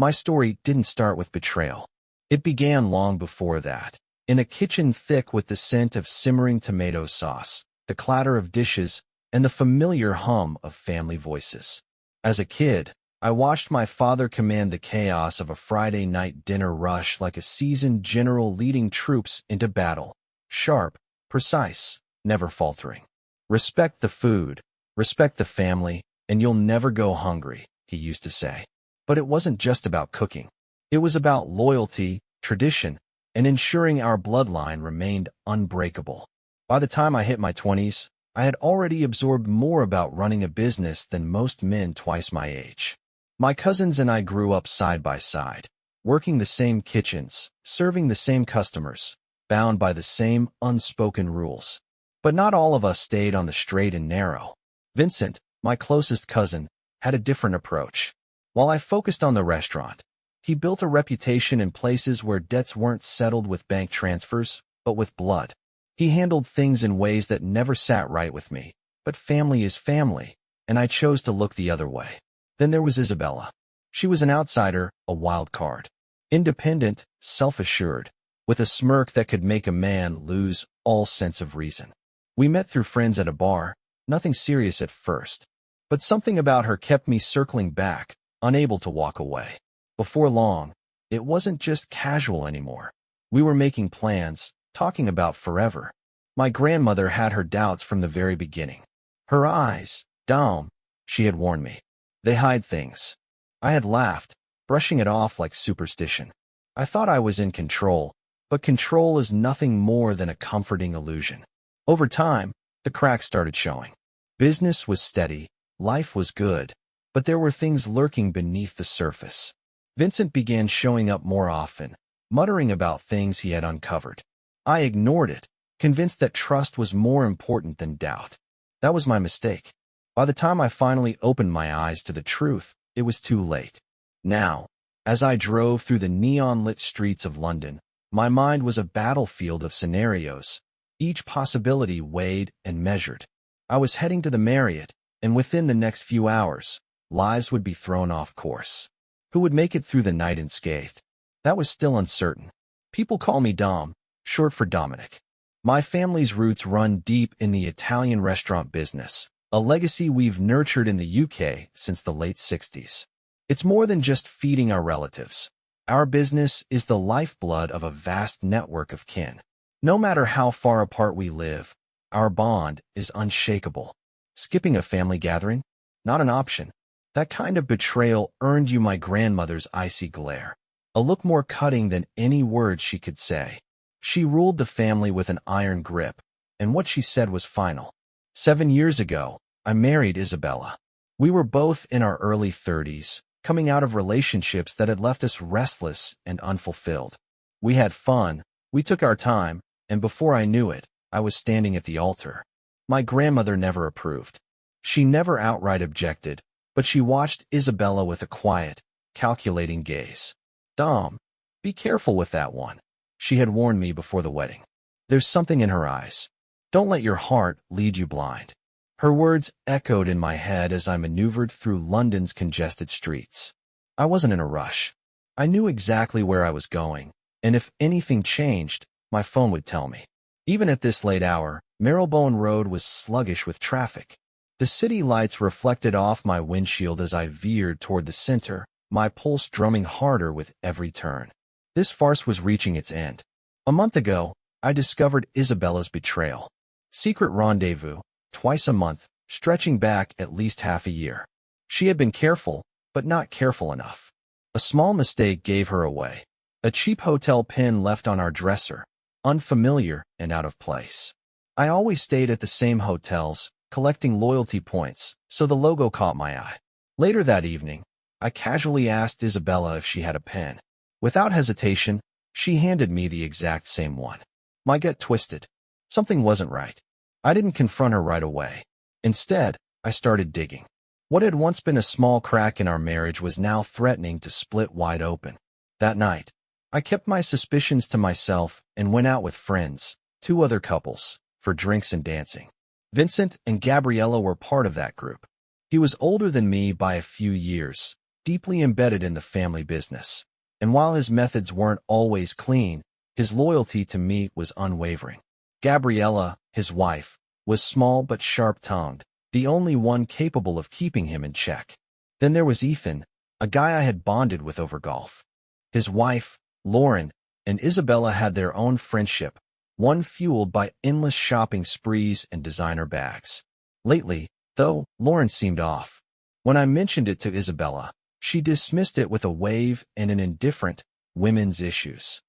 My story didn't start with betrayal. It began long before that, in a kitchen thick with the scent of simmering tomato sauce, the clatter of dishes, and the familiar hum of family voices. As a kid, I watched my father command the chaos of a Friday night dinner rush like a seasoned general leading troops into battle. Sharp, precise, never faltering. Respect the food, respect the family, and you'll never go hungry, he used to say. But it wasn't just about cooking. It was about loyalty, tradition, and ensuring our bloodline remained unbreakable. By the time I hit my 20s, I had already absorbed more about running a business than most men twice my age. My cousins and I grew up side by side, working the same kitchens, serving the same customers, bound by the same unspoken rules. But not all of us stayed on the straight and narrow. Vincent, my closest cousin, had a different approach. While I focused on the restaurant, he built a reputation in places where debts weren't settled with bank transfers, but with blood. He handled things in ways that never sat right with me, but family is family, and I chose to look the other way. Then there was Isabella. She was an outsider, a wild card. Independent, self-assured, with a smirk that could make a man lose all sense of reason. We met through friends at a bar, nothing serious at first, but something about her kept me circling back, unable to walk away. Before long, it wasn't just casual anymore. We were making plans, talking about forever. My grandmother had her doubts from the very beginning. Her eyes, Dom, she had warned me. They hide things. I had laughed, brushing it off like superstition. I thought I was in control, but control is nothing more than a comforting illusion. Over time, the cracks started showing. Business was steady, life was good, but there were things lurking beneath the surface. Vincent began showing up more often, muttering about things he had uncovered. I ignored it, convinced that trust was more important than doubt. That was my mistake. By the time I finally opened my eyes to the truth, it was too late. Now, as I drove through the neon-lit streets of London, my mind was a battlefield of scenarios, each possibility weighed and measured. I was heading to the Marriott, and within the next few hours, lives would be thrown off course. Who would make it through the night unscathed? That was still uncertain. People call me Dom, short for Dominic. My family's roots run deep in the Italian restaurant business, a legacy we've nurtured in the UK since the late 60s. It's more than just feeding our relatives. Our business is the lifeblood of a vast network of kin. No matter how far apart we live, our bond is unshakable. Skipping a family gathering? Not an option. That kind of betrayal earned you my grandmother's icy glare, a look more cutting than any words she could say. She ruled the family with an iron grip, and what she said was final. 7 years ago, I married Isabella. We were both in our early 30s, coming out of relationships that had left us restless and unfulfilled. We had fun, we took our time, and before I knew it, I was standing at the altar. My grandmother never approved. She never outright objected, but she watched Isabella with a quiet, calculating gaze. Dom, be careful with that one, she had warned me before the wedding. There's something in her eyes. Don't let your heart lead you blind. Her words echoed in my head as I maneuvered through London's congested streets. I wasn't in a rush. I knew exactly where I was going, and if anything changed, my phone would tell me. Even at this late hour, Marylebone Road was sluggish with traffic. The city lights reflected off my windshield as I veered toward the center, my pulse drumming harder with every turn. This farce was reaching its end. A month ago, I discovered Isabella's betrayal. Secret rendezvous, twice a month, stretching back at least half a year. She had been careful, but not careful enough. A small mistake gave her away. A cheap hotel pin left on our dresser, unfamiliar and out of place. I always stayed at the same hotels, collecting loyalty points, so the logo caught my eye. Later that evening, I casually asked Isabella if she had a pen. Without hesitation, she handed me the exact same one. My gut twisted. Something wasn't right. I didn't confront her right away. Instead, I started digging. What had once been a small crack in our marriage was now threatening to split wide open. That night, I kept my suspicions to myself and went out with friends, 2 other couples, for drinks and dancing. Vincent and Gabriella were part of that group. He was older than me by a few years, deeply embedded in the family business. And while his methods weren't always clean, his loyalty to me was unwavering. Gabriella, his wife, was small but sharp-tongued, the only one capable of keeping him in check. Then there was Ethan, a guy I had bonded with over golf. His wife, Lauren, and Isabella had their own friendship, one fueled by endless shopping sprees and designer bags. Lately, though, Lauren seemed off. When I mentioned it to Isabella, she dismissed it with a wave and an indifferent, women's issues.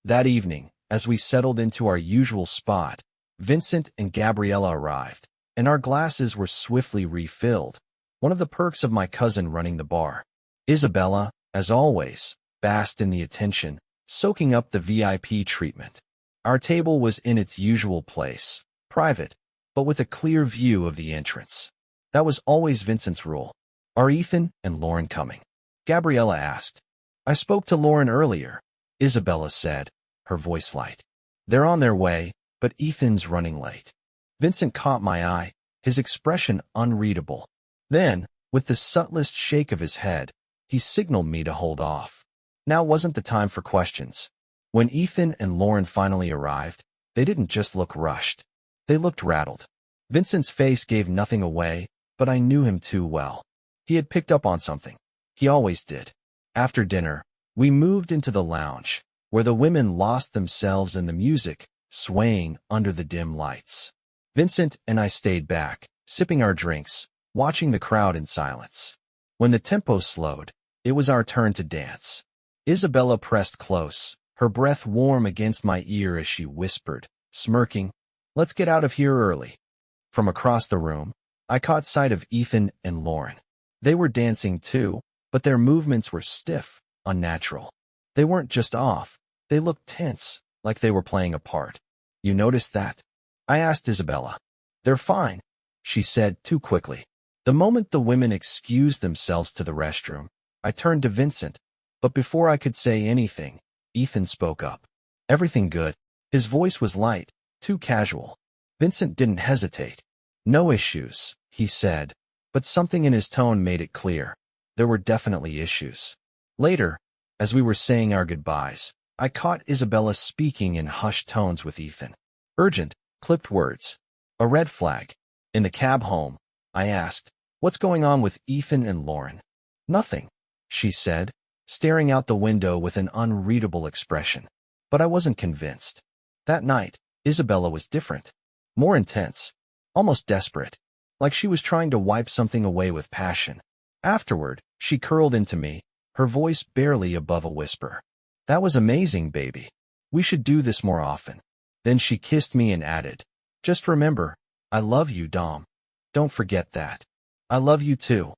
That evening, as we settled into our usual spot, Vincent and Gabriella arrived, and our glasses were swiftly refilled, one of the perks of my cousin running the bar. Isabella, as always, basked in the attention, soaking up the VIP treatment. Our table was in its usual place, private, but with a clear view of the entrance. That was always Vincent's rule. "Are Ethan and Lauren coming?" Gabriella asked. "I spoke to Lauren earlier," Isabella said, her voice light. "They're on their way, but Ethan's running late." Vincent caught my eye, his expression unreadable. Then, with the subtlest shake of his head, he signaled me to hold off. Now wasn't the time for questions. When Ethan and Lauren finally arrived, they didn't just look rushed. They looked rattled. Vincent's face gave nothing away, but I knew him too well. He had picked up on something. He always did. After dinner, we moved into the lounge, where the women lost themselves in the music, swaying under the dim lights. Vincent and I stayed back, sipping our drinks, watching the crowd in silence. When the tempo slowed, it was our turn to dance. Isabella pressed close, her breath warm against my ear as she whispered, smirking, "Let's get out of here early." From across the room, I caught sight of Ethan and Lauren. They were dancing too, but their movements were stiff, unnatural. They weren't just off, they looked tense, like they were playing a part. "You noticed that?" I asked Isabella. "They're fine," she said too quickly. The moment the women excused themselves to the restroom, I turned to Vincent, but before I could say anything, Ethan spoke up. "Everything good?" His voice was light, too casual. Vincent didn't hesitate. "No issues," he said, but something in his tone made it clear. There were definitely issues. Later, as we were saying our goodbyes, I caught Isabella speaking in hushed tones with Ethan. Urgent, clipped words. A red flag. In the cab home, I asked, "What's going on with Ethan and Lauren?" "Nothing," she said, staring out the window with an unreadable expression. But I wasn't convinced. That night, Isabella was different. More intense. Almost desperate. Like she was trying to wipe something away with passion. Afterward, she curled into me, her voice barely above a whisper. "That was amazing, baby. We should do this more often." Then she kissed me and added, "Just remember, I love you, Dom. Don't forget that." "I love you too,"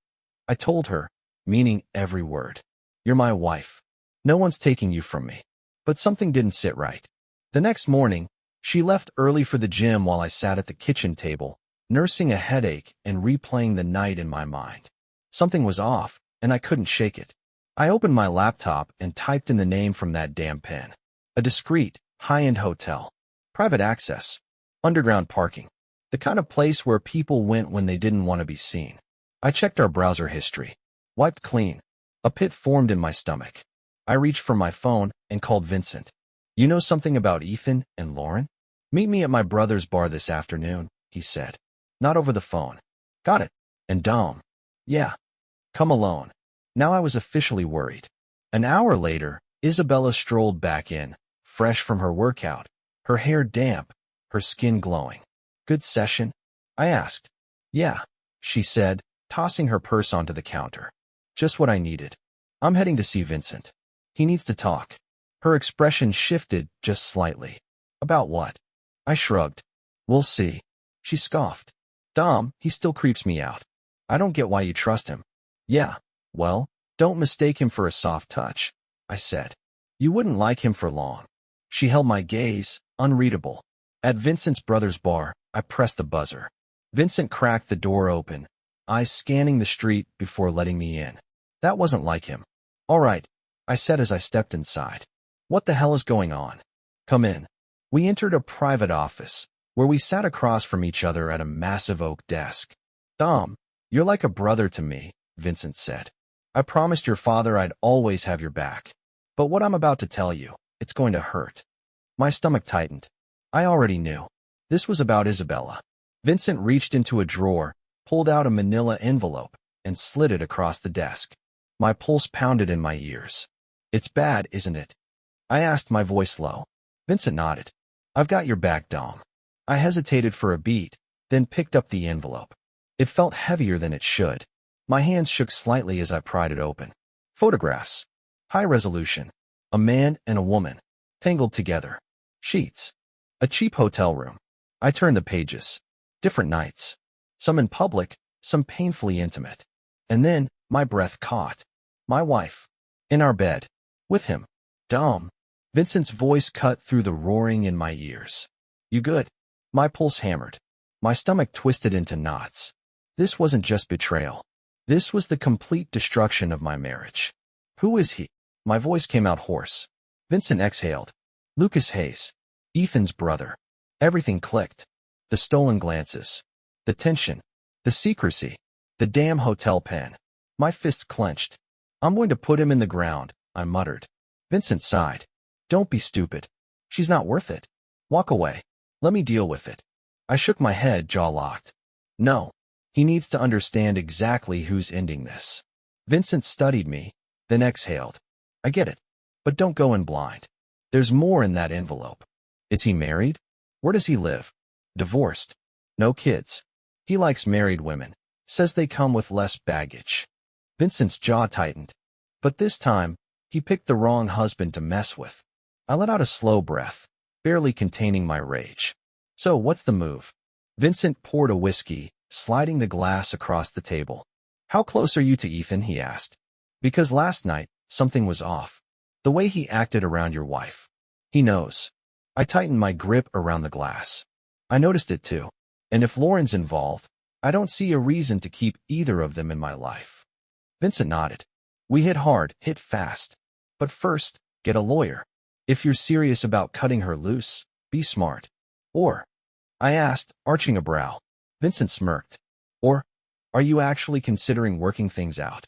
I told her, meaning every word. "You're my wife. No one's taking you from me." But something didn't sit right. The next morning, she left early for the gym while I sat at the kitchen table, nursing a headache and replaying the night in my mind. Something was off, and I couldn't shake it. I opened my laptop and typed in the name from that damn pen. A discreet, high-end hotel. Private access. Underground parking. The kind of place where people went when they didn't want to be seen. I checked our browser history. Wiped clean. A pit formed in my stomach. I reached for my phone and called Vincent. "You know something about Ethan and Lauren?" "Meet me at my brother's bar this afternoon," he said. "Not over the phone." "Got it." "And Dom?" "Yeah. Come alone." Now I was officially worried. An hour later, Isabella strolled back in, fresh from her workout, her hair damp, her skin glowing. "Good session?" I asked. "Yeah," she said, tossing her purse onto the counter. "Just what I needed. I'm heading to see Vincent. He needs to talk." Her expression shifted just slightly. "About what?" I shrugged. "We'll see." She scoffed. "Dom, he still creeps me out. I don't get why you trust him." "Yeah, well, don't mistake him for a soft touch," I said. "You wouldn't like him for long." She held my gaze, unreadable. At Vincent's brother's bar, I pressed the buzzer. Vincent cracked the door open, eyes scanning the street before letting me in. That wasn't like him. "All right," I said as I stepped inside. "What the hell is going on?" "Come in." We entered a private office, where we sat across from each other at a massive oak desk. "Dom, you're like a brother to me," Vincent said. I promised your father I'd always have your back. But what I'm about to tell you, it's going to hurt. My stomach tightened. I already knew. This was about Isabella. Vincent reached into a drawer, pulled out a manila envelope, and slid it across the desk. My pulse pounded in my ears. It's bad, isn't it? I asked, my voice low. Vincent nodded. I've got your back, Dom. I hesitated for a beat, then picked up the envelope. It felt heavier than it should. My hands shook slightly as I pried it open. Photographs. High resolution. A man and a woman. Tangled together. Sheets. A cheap hotel room. I turned the pages. Different nights. Some in public, some painfully intimate. And then, my breath caught. My wife. In our bed. With him. Dom. Vincent's voice cut through the roaring in my ears. You good? My pulse hammered. My stomach twisted into knots. This wasn't just betrayal. This was the complete destruction of my marriage. Who is he? My voice came out hoarse. Vincent exhaled. Lucas Hayes. Ethan's brother. Everything clicked. The stolen glances. The tension. The secrecy. The damn hotel pen. My fists clenched. I'm going to put him in the ground, I muttered. Vincent sighed. Don't be stupid. She's not worth it. Walk away. Let me deal with it. I shook my head, jaw locked. No. He needs to understand exactly who's ending this. Vincent studied me, then exhaled. I get it. But don't go in blind. There's more in that envelope. Is he married? Where does he live? Divorced. No kids. He likes married women. Says they come with less baggage. Vincent's jaw tightened. But this time, he picked the wrong husband to mess with. I let out a slow breath, barely containing my rage. So what's the move? Vincent poured a whiskey, sliding the glass across the table. How close are you to Ethan? He asked. Because last night, something was off. The way he acted around your wife. He knows. I tightened my grip around the glass. I noticed it too. And if Lauren's involved, I don't see a reason to keep either of them in my life. Vincent nodded. We hit hard, hit fast. But first, get a lawyer. If you're serious about cutting her loose, be smart. Or, I asked, arching a brow. Vincent smirked. Or, are you actually considering working things out?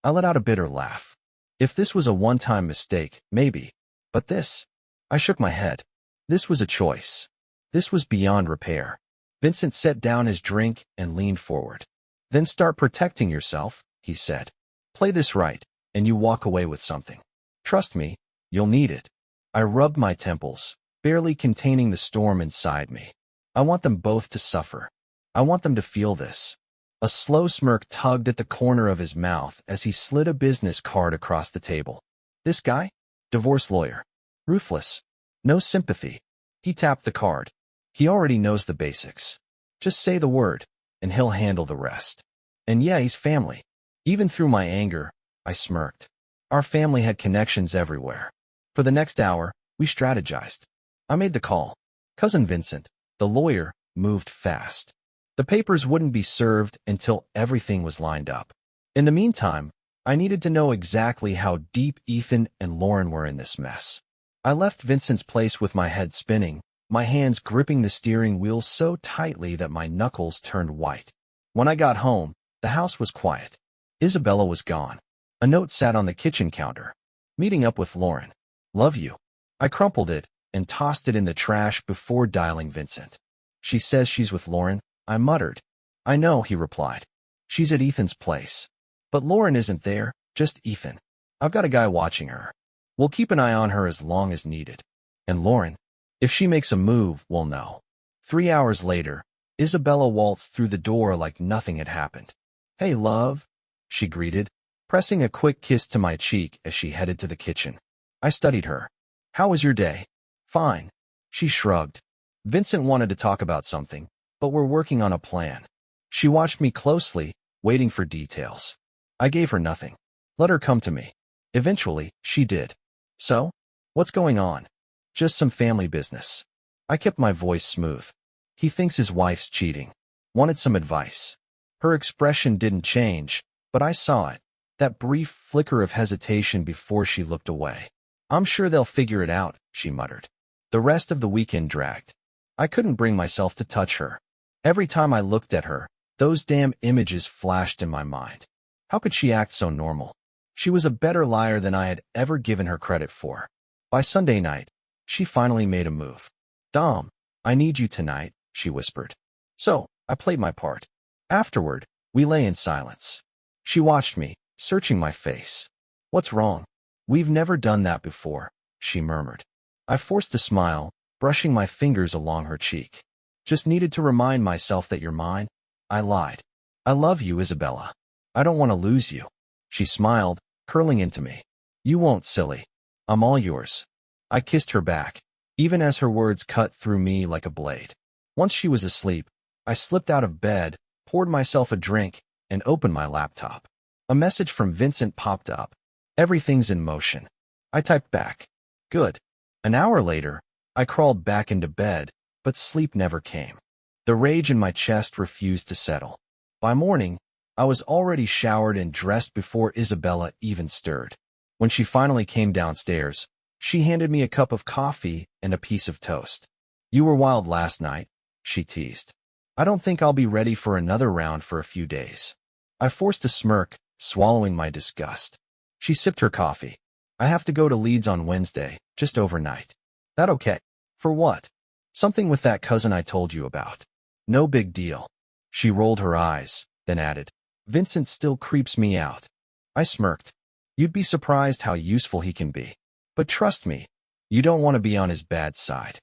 I let out a bitter laugh. If this was a one-time mistake, maybe. But this? I shook my head. This was a choice. This was beyond repair. Vincent set down his drink and leaned forward. Then start protecting yourself, he said. Play this right, and you walk away with something. Trust me, you'll need it. I rubbed my temples, barely containing the storm inside me. I want them both to suffer. I want them to feel this. A slow smirk tugged at the corner of his mouth as he slid a business card across the table. This guy? Divorce lawyer. Ruthless. No sympathy. He tapped the card. He already knows the basics. Just say the word, and he'll handle the rest. And yeah, he's family. Even through my anger, I smirked. Our family had connections everywhere. For the next hour, we strategized. I made the call. Cousin Vincent, the lawyer, moved fast. The papers wouldn't be served until everything was lined up. In the meantime, I needed to know exactly how deep Ethan and Lauren were in this mess. I left Vincent's place with my head spinning, my hands gripping the steering wheel so tightly that my knuckles turned white. When I got home, the house was quiet. Isabella was gone. A note sat on the kitchen counter. Meeting up with Lauren. Love you. I crumpled it and tossed it in the trash before dialing Vincent. She says she's with Lauren, I muttered. I know, he replied. She's at Ethan's place. But Lauren isn't there, just Ethan. I've got a guy watching her. We'll keep an eye on her as long as needed. And Lauren, if she makes a move, we'll know. 3 hours later, Isabella waltzed through the door like nothing had happened. Hey, love, she greeted, pressing a quick kiss to my cheek as she headed to the kitchen. I studied her. How was your day? Fine. She shrugged. Vincent wanted to talk about something, but we're working on a plan. She watched me closely, waiting for details. I gave her nothing. Let her come to me. Eventually, she did. So? What's going on? Just some family business. I kept my voice smooth. He thinks his wife's cheating. Wanted some advice. Her expression didn't change, but I saw it. That brief flicker of hesitation before she looked away. I'm sure they'll figure it out, she muttered. The rest of the weekend dragged. I couldn't bring myself to touch her. Every time I looked at her, those damn images flashed in my mind. How could she act so normal? She was a better liar than I had ever given her credit for. By Sunday night, she finally made a move. "Dom, I need you tonight," she whispered. So, I played my part. Afterward, we lay in silence. She watched me, searching my face. "What's wrong?" "We've never done that before," she murmured. I forced a smile, brushing my fingers along her cheek. "Just needed to remind myself that you're mine." I lied. "I love you, Isabella. I don't want to lose you." She smiled, curling into me. "You won't, silly. I'm all yours." I kissed her back, even as her words cut through me like a blade. Once she was asleep, I slipped out of bed, poured myself a drink, and opened my laptop. A message from Vincent popped up. "Everything's in motion." I typed back. "Good." An hour later, I crawled back into bed, but sleep never came. The rage in my chest refused to settle. By morning, I was already showered and dressed before Isabella even stirred. When she finally came downstairs, she handed me a cup of coffee and a piece of toast. "You were wild last night," she teased. "I don't think I'll be ready for another round for a few days." I forced a smirk, swallowing my disgust. She sipped her coffee. "I have to go to Leeds on Wednesday, just overnight." "That okay?" "For what?" "Something with that cousin I told you about." "No big deal." She rolled her eyes, then added, "Vincent still creeps me out." I smirked. "You'd be surprised how useful he can be. But trust me, you don't want to be on his bad side."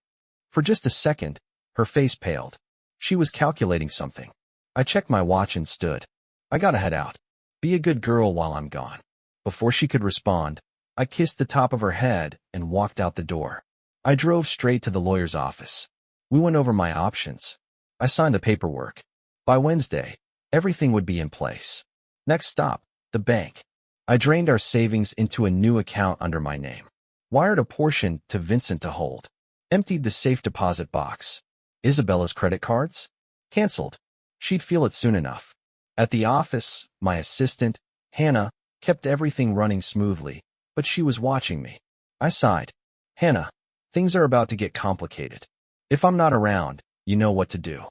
For just a second, her face paled. She was calculating something. I checked my watch and stood. "I gotta head out. Be a good girl while I'm gone." Before she could respond, I kissed the top of her head and walked out the door. I drove straight to the lawyer's office. We went over my options. I signed the paperwork. By Wednesday, everything would be in place. Next stop, the bank. I drained our savings into a new account under my name. Wired a portion to Vincent to hold. Emptied the safe deposit box. Isabella's credit cards? Cancelled. She'd feel it soon enough. At the office, my assistant, Hannah, kept everything running smoothly, but she was watching me. I sighed. "Hannah, things are about to get complicated. If I'm not around, you know what to do."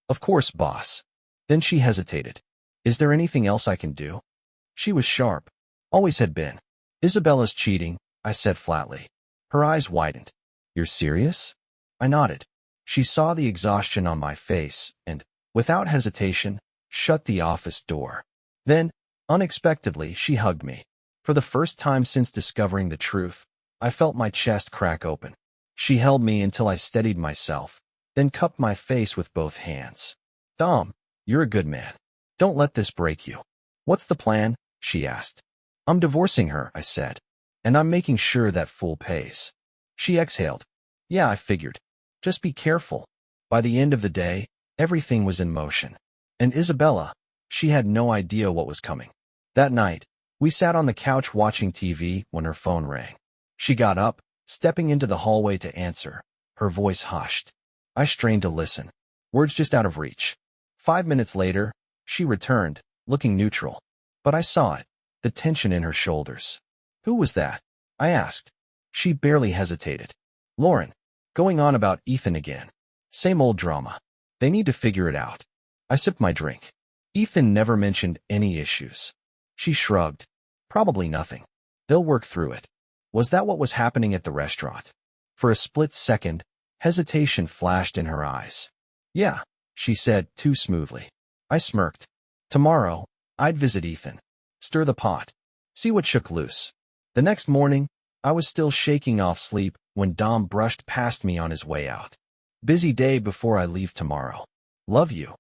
"Of course, boss." Then she hesitated. "Is there anything else I can do?" She was sharp. Always had been. "Isabella's cheating," I said flatly. Her eyes widened. "You're serious?" I nodded. She saw the exhaustion on my face and, without hesitation, shut the office door. Then, unexpectedly, she hugged me. For the first time since discovering the truth, I felt my chest crack open. She held me until I steadied myself, then cupped my face with both hands. "Dom, you're a good man. Don't let this break you." "What's the plan?" she asked. "I'm divorcing her," I said. "And I'm making sure that fool pays." She exhaled. "Yeah, I figured. Just be careful." By the end of the day, everything was in motion. And Isabella, she had no idea what was coming. That night, we sat on the couch watching TV when her phone rang. She got up, stepping into the hallway to answer. Her voice hushed. I strained to listen. Words just out of reach. 5 minutes later, she returned, looking neutral. But I saw it, the tension in her shoulders. "Who was that?" I asked. She barely hesitated. "Lauren. Going on about Ethan again. Same old drama. They need to figure it out." I sipped my drink. "Ethan never mentioned any issues." She shrugged. "Probably nothing. They'll work through it." Was that what was happening at the restaurant? For a split second, hesitation flashed in her eyes. "Yeah," she said too smoothly. I smirked. Tomorrow, I'd visit Ethan. Stir the pot. See what shook loose. The next morning, I was still shaking off sleep when Dom brushed past me on his way out. "Busy day before I leave tomorrow. Love you,"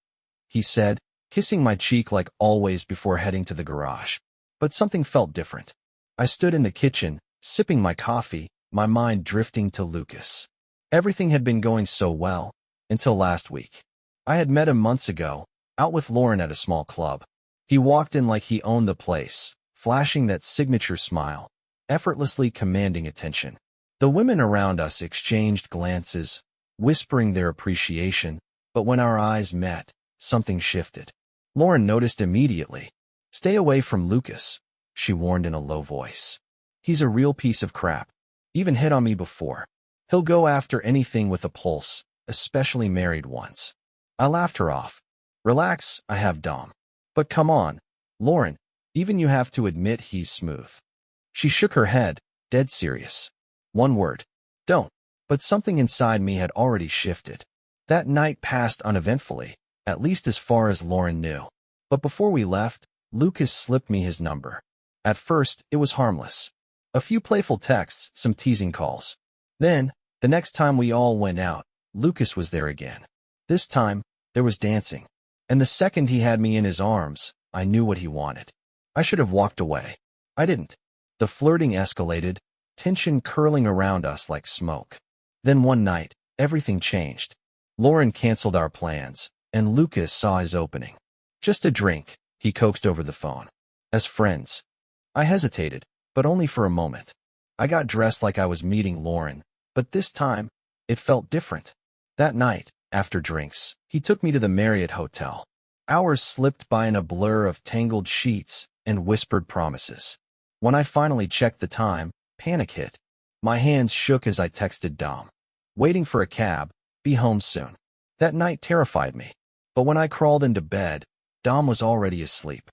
he said, kissing my cheek like always before heading to the garage. But something felt different. I stood in the kitchen, sipping my coffee, my mind drifting to Lucas. Everything had been going so well, until last week. I had met him months ago, out with Lauren at a small club. He walked in like he owned the place, flashing that signature smile, effortlessly commanding attention. The women around us exchanged glances, whispering their appreciation, but when our eyes met, something shifted. Lauren noticed immediately. "Stay away from Lucas," she warned in a low voice. "He's a real piece of crap. Even hit on me before. He'll go after anything with a pulse, especially married ones." I laughed her off. "Relax, I have Dom." "But come on, Lauren, Even you have to admit he's smooth. She shook her head, dead serious. One word. Don't. But something inside me had already shifted. That night passed uneventfully, at least as far as Lauren knew. But before we left, Lucas slipped me his number. At first, it was harmless. A few playful texts, some teasing calls. Then, the next time we all went out, Lucas was there again. This time, there was dancing. And the second he had me in his arms, I knew what he wanted. I should have walked away. I didn't. The flirting escalated, tension curling around us like smoke. Then one night, everything changed. Lauren canceled our plans, and Lucas saw his opening. Just a drink, he coaxed over the phone. As friends. I hesitated, but only for a moment. I got dressed like I was meeting Lauren, but this time, it felt different. That night, after drinks, he took me to the Marriott Hotel. Hours slipped by in a blur of tangled sheets and whispered promises. When I finally checked the time, panic hit. My hands shook as I texted Dom. Waiting for a cab, be home soon. That night terrified me. But when I crawled into bed, Dom was already asleep.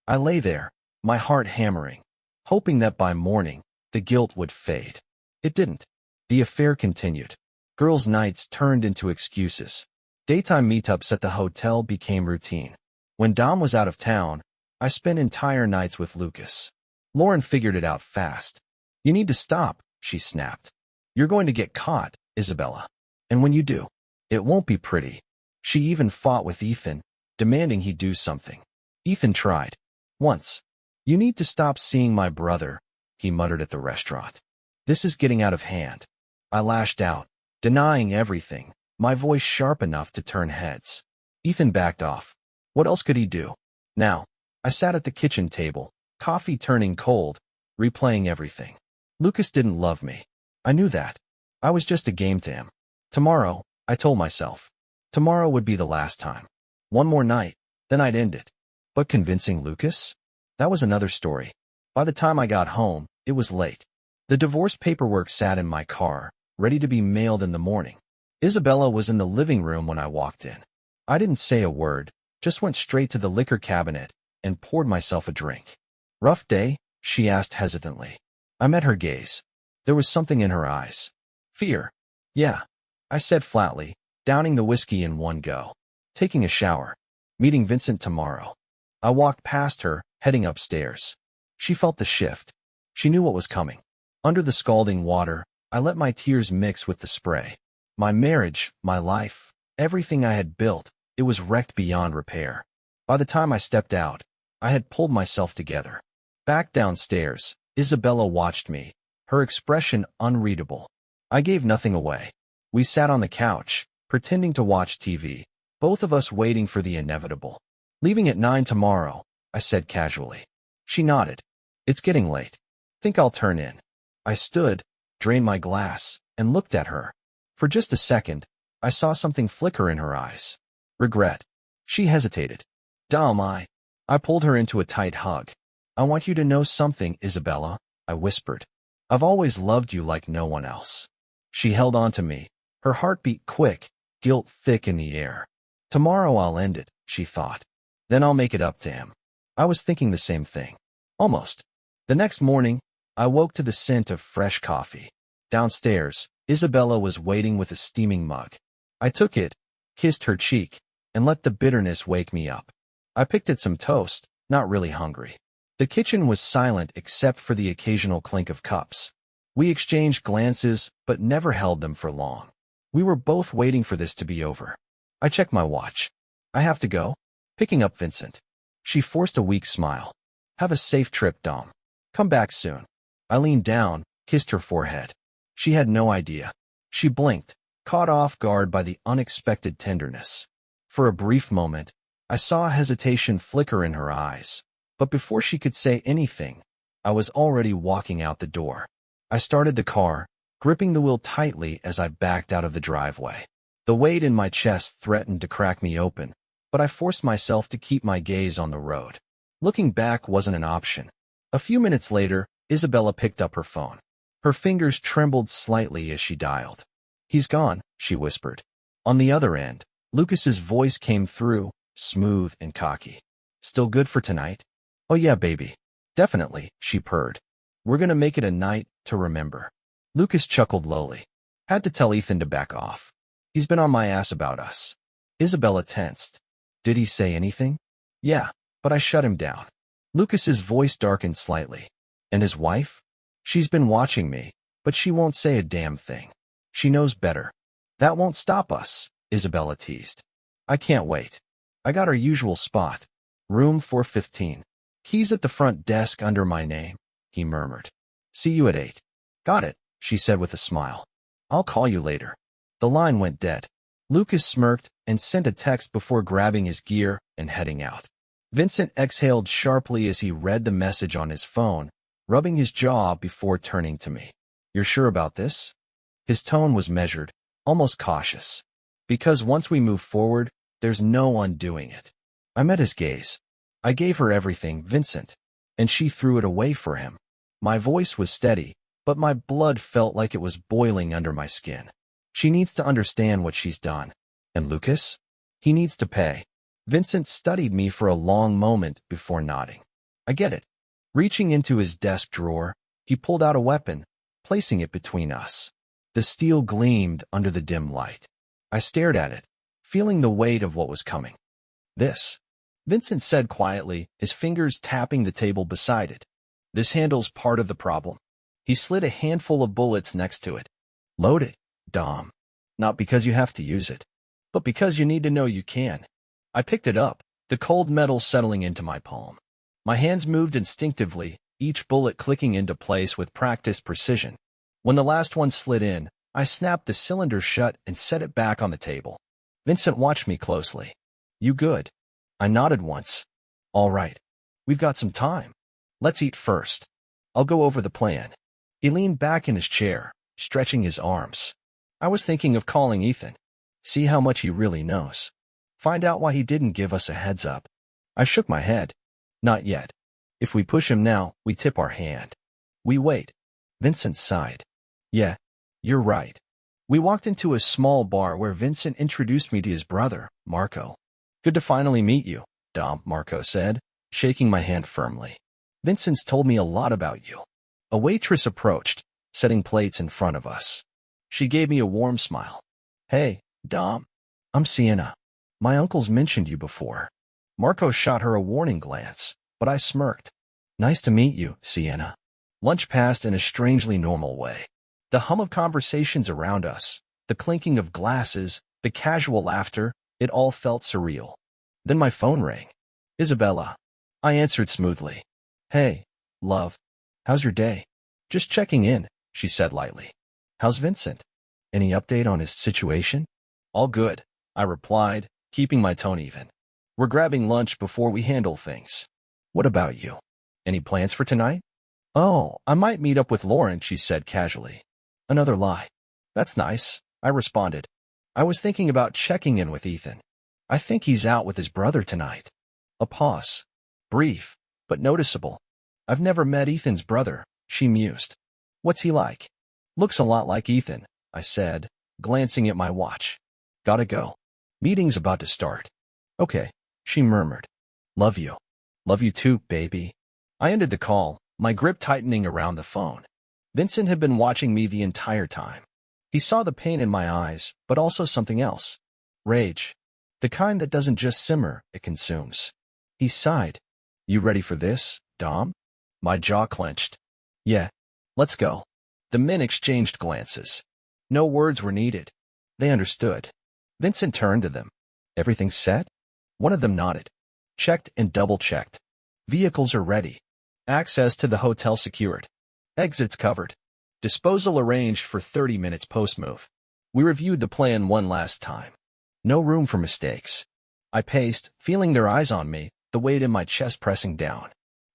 I lay there, my heart hammering, hoping that by morning, the guilt would fade. It didn't. The affair continued. Girls' nights turned into excuses. Daytime meetups at the hotel became routine. When Dom was out of town, I spent entire nights with Lucas. Lauren figured it out fast. You need to stop, she snapped. You're going to get caught, Isabella. And when you do, it won't be pretty. She even fought with Ethan, demanding he do something. Ethan tried. Once. You need to stop seeing my brother, he muttered at the restaurant. This is getting out of hand. I lashed out, denying everything, my voice sharp enough to turn heads. Ethan backed off. What else could he do? Now, I sat at the kitchen table, coffee turning cold, replaying everything. Lucas didn't love me. I knew that. I was just a game to him. Tomorrow, I told myself. Tomorrow would be the last time. One more night, then I'd end it. But convincing Lucas? That was another story. By the time I got home, it was late. The divorce paperwork sat in my car, ready to be mailed in the morning. Isabella was in the living room when I walked in. I didn't say a word, just went straight to the liquor cabinet and poured myself a drink. Rough day? She asked hesitantly. I met her gaze. There was something in her eyes. Fear. Yeah, I said flatly, downing the whiskey in one go. Taking a shower. Meeting Vincent tomorrow. I walked past her, heading upstairs. She felt the shift. She knew what was coming. Under the scalding water, I let my tears mix with the spray. My marriage, my life, everything I had built, it was wrecked beyond repair. By the time I stepped out, I had pulled myself together. Back downstairs, Isabella watched me, her expression unreadable. I gave nothing away. We sat on the couch, pretending to watch TV, both of us waiting for the inevitable. Leaving at 9 tomorrow, I said casually. She nodded. It's getting late. Think I'll turn in. I stood, drained my glass, and looked at her. For just a second, I saw something flicker in her eyes. Regret. She hesitated. Dom, I pulled her into a tight hug. I want you to know something, Isabella, I whispered. I've always loved you like no one else. She held on to me, her heartbeat quick, guilt thick in the air. Tomorrow I'll end it, she thought. Then I'll make it up to him. I was thinking the same thing. Almost. The next morning, I woke to the scent of fresh coffee. Downstairs, Isabella was waiting with a steaming mug. I took it, kissed her cheek, and let the bitterness wake me up. I picked at some toast, not really hungry. The kitchen was silent except for the occasional clink of cups. We exchanged glances, but never held them for long. We were both waiting for this to be over. I checked my watch. I have to go. Picking up Vincent. She forced a weak smile. Have a safe trip, Dom. Come back soon. I leaned down, kissed her forehead. She had no idea. She blinked, caught off guard by the unexpected tenderness. For a brief moment, I saw hesitation flicker in her eyes. But before she could say anything, I was already walking out the door. I started the car, gripping the wheel tightly as I backed out of the driveway. The weight in my chest threatened to crack me open, but I forced myself to keep my gaze on the road. Looking back wasn't an option. A few minutes later, Isabella picked up her phone. Her fingers trembled slightly as she dialed. He's gone, she whispered. On the other end, Lucas's voice came through, smooth and cocky. Still good for tonight? Oh yeah, baby. Definitely, she purred. We're gonna make it a night to remember. Lucas chuckled lowly. Had to tell Ethan to back off. He's been on my ass about us. Isabella tensed. Did he say anything? Yeah, but I shut him down. Lucas's voice darkened slightly. And his wife? She's been watching me, but she won't say a damn thing. She knows better. That won't stop us, Isabella teased. I can't wait. I got our usual spot. Room 415. Keys at the front desk under my name, he murmured. See you at 8. Got it, she said with a smile. I'll call you later. The line went dead. Lucas smirked and sent a text before grabbing his gear and heading out. Vincent exhaled sharply as he read the message on his phone, rubbing his jaw before turning to me. You're sure about this? His tone was measured, almost cautious. Because once we move forward, there's no undoing it. I met his gaze. I gave her everything, Vincent, and she threw it away for him. My voice was steady, but my blood felt like it was boiling under my skin. She needs to understand what she's done. And Lucas? He needs to pay. Vincent studied me for a long moment before nodding. I get it. Reaching into his desk drawer, he pulled out a weapon, placing it between us. The steel gleamed under the dim light. I stared at it, feeling the weight of what was coming. This, Vincent said quietly, his fingers tapping the table beside it. This handle's part of the problem. He slid a handful of bullets next to it. Load it, Dom. Not because you have to use it, but because you need to know you can. I picked it up, the cold metal settling into my palm. My hands moved instinctively, each bullet clicking into place with practiced precision. When the last one slid in, I snapped the cylinder shut and set it back on the table. Vincent watched me closely. You good? I nodded once. All right. We've got some time. Let's eat first. I'll go over the plan. He leaned back in his chair, stretching his arms. I was thinking of calling Ethan. See how much he really knows. Find out why he didn't give us a heads up. I shook my head. Not yet. If we push him now, we tip our hand. We wait. Vincent sighed. Yeah, you're right. We walked into a small bar where Vincent introduced me to his brother, Marco. Good to finally meet you, Dom, Marco said, shaking my hand firmly. Vincent's told me a lot about you. A waitress approached, setting plates in front of us. She gave me a warm smile. Hey, Dom. I'm Sienna. My uncle's mentioned you before. Marco shot her a warning glance, but I smirked. Nice to meet you, Sienna. Lunch passed in a strangely normal way. The hum of conversations around us, the clinking of glasses, the casual laughter, it all felt surreal. Then my phone rang. Isabella. I answered smoothly. Hey, love. How's your day? Just checking in, she said lightly. How's Vincent? Any update on his situation? All good, I replied, keeping my tone even. We're grabbing lunch before we handle things. What about you? Any plans for tonight? Oh, I might meet up with Lauren, she said casually. Another lie. That's nice, I responded. I was thinking about checking in with Ethan. I think he's out with his brother tonight. A pause. Brief, but noticeable. I've never met Ethan's brother, she mused. What's he like? Looks a lot like Ethan, I said, glancing at my watch. Gotta go. Meeting's about to start. Okay, she murmured. Love you. Love you too, baby. I ended the call, my grip tightening around the phone. Vincent had been watching me the entire time. He saw the pain in my eyes, but also something else. Rage. The kind that doesn't just simmer, it consumes. He sighed. You ready for this, Dom? My jaw clenched. Yeah. Let's go. The men exchanged glances. No words were needed. They understood. Vincent turned to them. Everything set? One of them nodded. Checked and double-checked. Vehicles are ready. Access to the hotel secured. Exits covered. Disposal arranged for 30 minutes post-move. We reviewed the plan one last time. No room for mistakes. I paced, feeling their eyes on me, the weight in my chest pressing down.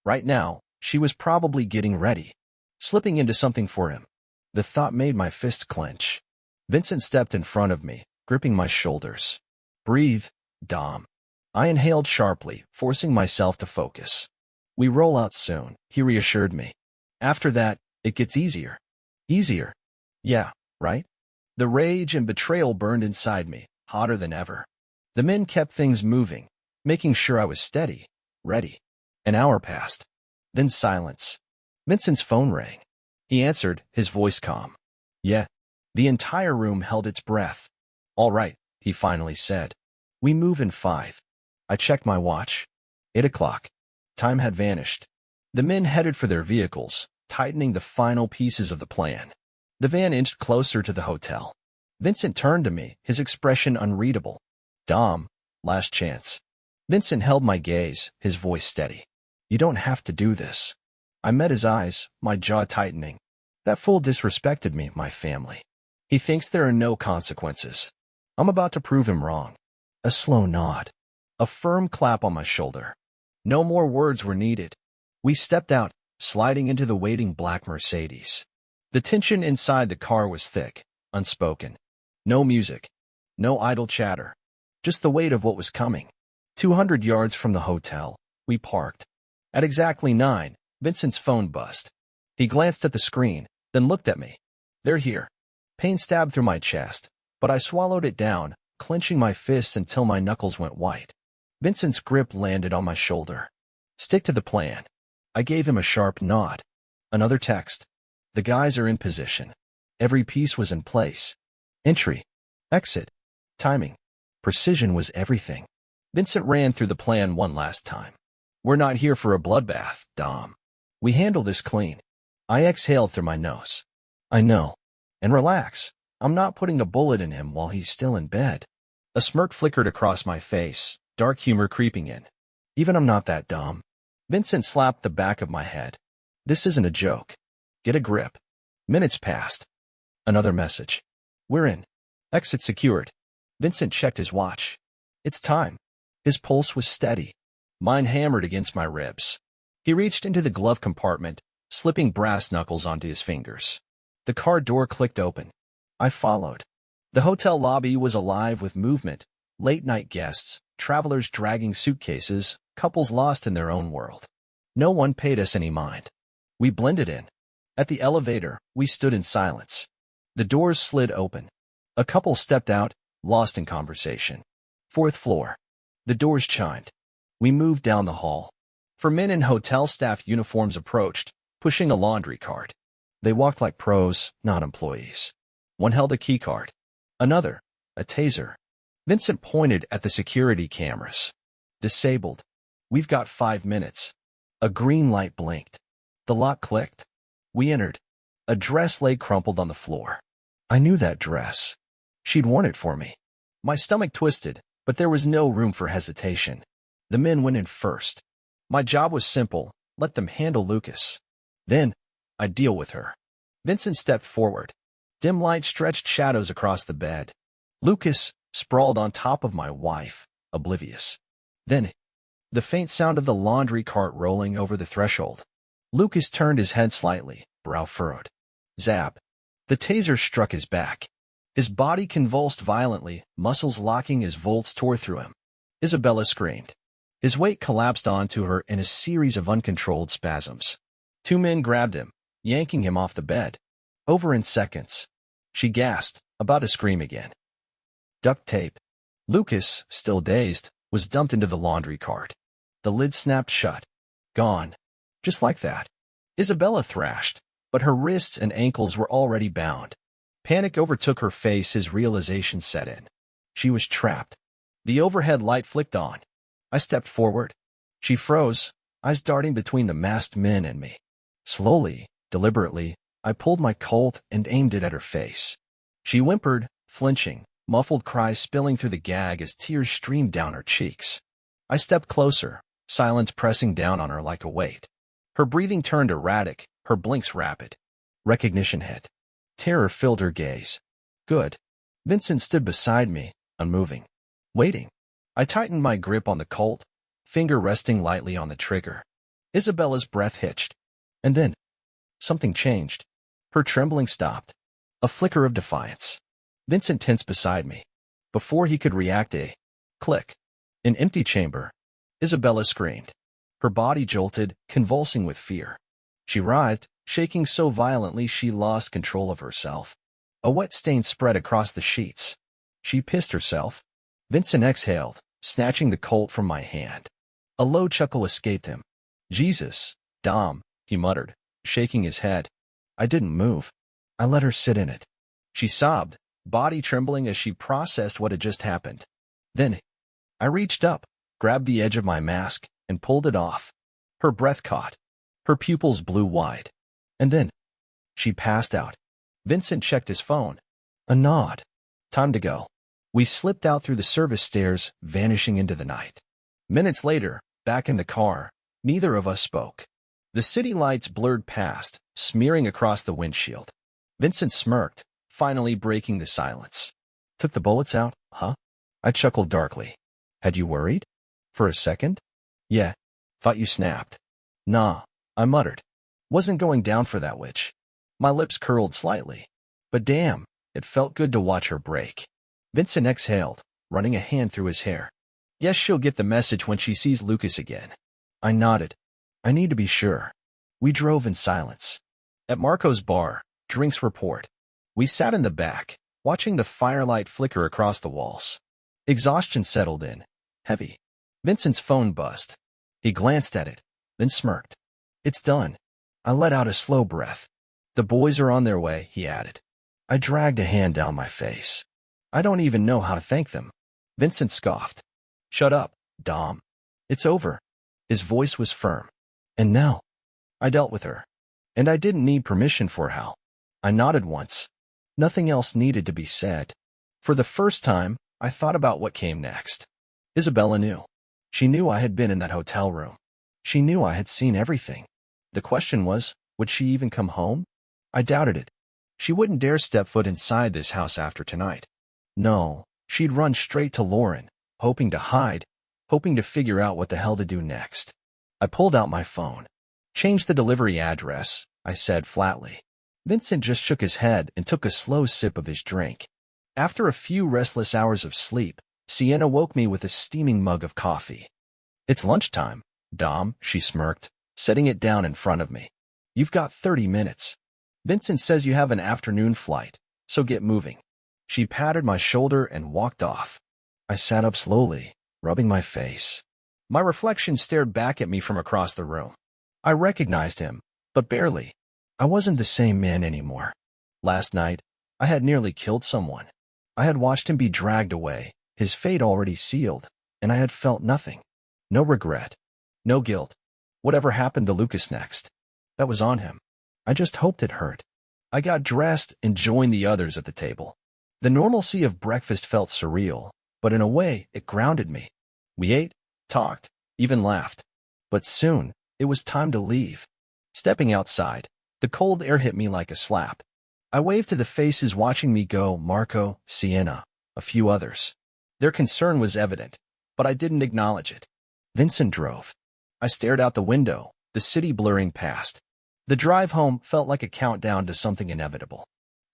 Right now, she was probably getting ready. Slipping into something for him. The thought made my fist clench. Vincent stepped in front of me, gripping my shoulders. Breathe, Dom. I inhaled sharply, forcing myself to focus. We roll out soon, he reassured me. After that, it gets easier. Easier? Yeah, right? The rage and betrayal burned inside me, hotter than ever. The men kept things moving, making sure I was steady, ready. An hour passed. Then silence. Vincent's phone rang. He answered, his voice calm. Yeah. The entire room held its breath. All right, he finally said. We move in 5. I checked my watch. 8 o'clock. Time had vanished. The men headed for their vehicles, tightening the final pieces of the plan. The van inched closer to the hotel. Vincent turned to me, his expression unreadable. Dom, last chance. Vincent held my gaze, his voice steady. You don't have to do this. I met his eyes, my jaw tightening. That fool disrespected me, my family. He thinks there are no consequences. I'm about to prove him wrong. A slow nod. A firm clap on my shoulder. No more words were needed. We stepped out, sliding into the waiting black Mercedes. The tension inside the car was thick, unspoken. No music. No idle chatter. Just the weight of what was coming. 200 yards from the hotel, we parked. At exactly 9, Vincent's phone buzzed. He glanced at the screen, then looked at me. They're here. Pain stabbed through my chest, but I swallowed it down, clenching my fists until my knuckles went white. Vincent's grip landed on my shoulder. Stick to the plan. I gave him a sharp nod. Another text. The guys are in position. Every piece was in place. Entry. Exit. Timing. Precision was everything. Vincent ran through the plan one last time. We're not here for a bloodbath, Dom. We handle this clean. I exhaled through my nose. I know. And relax. I'm not putting a bullet in him while he's still in bed. A smirk flickered across my face, dark humor creeping in. Even I'm not that dumb. Vincent slapped the back of my head. This isn't a joke. Get a grip. Minutes passed. Another message. We're in. Exit secured. Vincent checked his watch. It's time. His pulse was steady. Mine hammered against my ribs. He reached into the glove compartment, slipping brass knuckles onto his fingers. The car door clicked open. I followed. The hotel lobby was alive with movement, late-night guests, travelers dragging suitcases, couples lost in their own world. No one paid us any mind. We blended in. At the elevator, we stood in silence. The doors slid open. A couple stepped out, lost in conversation. 4th floor. The doors chimed. We moved down the hall. 4 men in hotel staff uniforms approached, pushing a laundry cart. They walked like pros, not employees. One held a key card. Another, a taser. Vincent pointed at the security cameras. Disabled. We've got 5 minutes. A green light blinked. The lock clicked. We entered. A dress lay crumpled on the floor. I knew that dress. She'd worn it for me. My stomach twisted, but there was no room for hesitation. The men went in first. My job was simple. Let them handle Lucas. Then, I'd deal with her. Vincent stepped forward. Dim light stretched shadows across the bed. Lucas sprawled on top of my wife, oblivious. Then, the faint sound of the laundry cart rolling over the threshold. Lucas turned his head slightly, brow furrowed. Zap. The taser struck his back. His body convulsed violently, muscles locking as volts tore through him. Isabella screamed. His weight collapsed onto her in a series of uncontrolled spasms. 2 men grabbed him, yanking him off the bed. Over in seconds. She gasped, about to scream again. Duct tape. Lucas, still dazed, was dumped into the laundry cart. The lid snapped shut. Gone. Just like that. Isabella thrashed, but her wrists and ankles were already bound. Panic overtook her face as realization set in. She was trapped. The overhead light flicked on. I stepped forward. She froze, eyes darting between the masked men and me. Slowly, deliberately, I pulled my Colt and aimed it at her face. She whimpered, flinching, muffled cries spilling through the gag as tears streamed down her cheeks. I stepped closer, silence pressing down on her like a weight. Her breathing turned erratic, her blinks rapid. Recognition hit. Terror filled her gaze. Good. Vincent stood beside me, unmoving. Waiting. I tightened my grip on the Colt, finger resting lightly on the trigger. Isabella's breath hitched. And then, something changed. Her trembling stopped. A flicker of defiance. Vincent tensed beside me. Before he could react, a click. An empty chamber. Isabella screamed. Her body jolted, convulsing with fear. She writhed, shaking so violently she lost control of herself. A wet stain spread across the sheets. She pissed herself. Vincent exhaled, snatching the Colt from my hand. A low chuckle escaped him. Jesus, Dom, he muttered, shaking his head. I didn't move. I let her sit in it. She sobbed, body trembling as she processed what had just happened. Then, I reached up, grabbed the edge of my mask, and pulled it off. Her breath caught. Her pupils blew wide. And then, she passed out. Vincent checked his phone. A nod. Time to go. We slipped out through the service stairs, vanishing into the night. Minutes later, back in the car, neither of us spoke. The city lights blurred past, smearing across the windshield. Vincent smirked, finally breaking the silence. Took the bullets out, huh? I chuckled darkly. Had you worried? For a second? Yeah. Thought you snapped. Nah, I muttered. Wasn't going down for that witch. My lips curled slightly. But damn, it felt good to watch her break. Vincent exhaled, running a hand through his hair. Yes, she'll get the message when she sees Lucas again. I nodded. I need to be sure. We drove in silence. At Marco's bar, drinks were poured. We sat in the back, watching the firelight flicker across the walls. Exhaustion settled in, heavy. Vincent's phone buzzed. He glanced at it, then smirked. It's done. I let out a slow breath. The boys are on their way, he added. I dragged a hand down my face. I don't even know how to thank them. Vincent scoffed. Shut up, Dom. It's over. His voice was firm. And now, I dealt with her. And I didn't need permission for how. I nodded once. Nothing else needed to be said. For the first time, I thought about what came next. Isabella knew. She knew I had been in that hotel room. She knew I had seen everything. The question was, would she even come home? I doubted it. She wouldn't dare step foot inside this house after tonight. No, she'd run straight to Lauren, hoping to hide, hoping to figure out what the hell to do next. I pulled out my phone. Change the delivery address, I said flatly. Vincent just shook his head and took a slow sip of his drink. After a few restless hours of sleep, Sienna woke me with a steaming mug of coffee. It's lunchtime, Dom, she smirked, setting it down in front of me. You've got 30 minutes. Vincent says you have an afternoon flight, so get moving. She patted my shoulder and walked off. I sat up slowly, rubbing my face. My reflection stared back at me from across the room. I recognized him, but barely. I wasn't the same man anymore. Last night, I had nearly killed someone. I had watched him be dragged away, his fate already sealed, and I had felt nothing. No regret. No guilt. Whatever happened to Lucas next? That was on him. I just hoped it hurt. I got dressed and joined the others at the table. The normalcy of breakfast felt surreal, but in a way, it grounded me. We ate, talked, even laughed. But soon, it was time to leave. Stepping outside, the cold air hit me like a slap. I waved to the faces watching me go, Marco, Sienna, a few others. Their concern was evident, but I didn't acknowledge it. Vincent drove. I stared out the window, the city blurring past. The drive home felt like a countdown to something inevitable.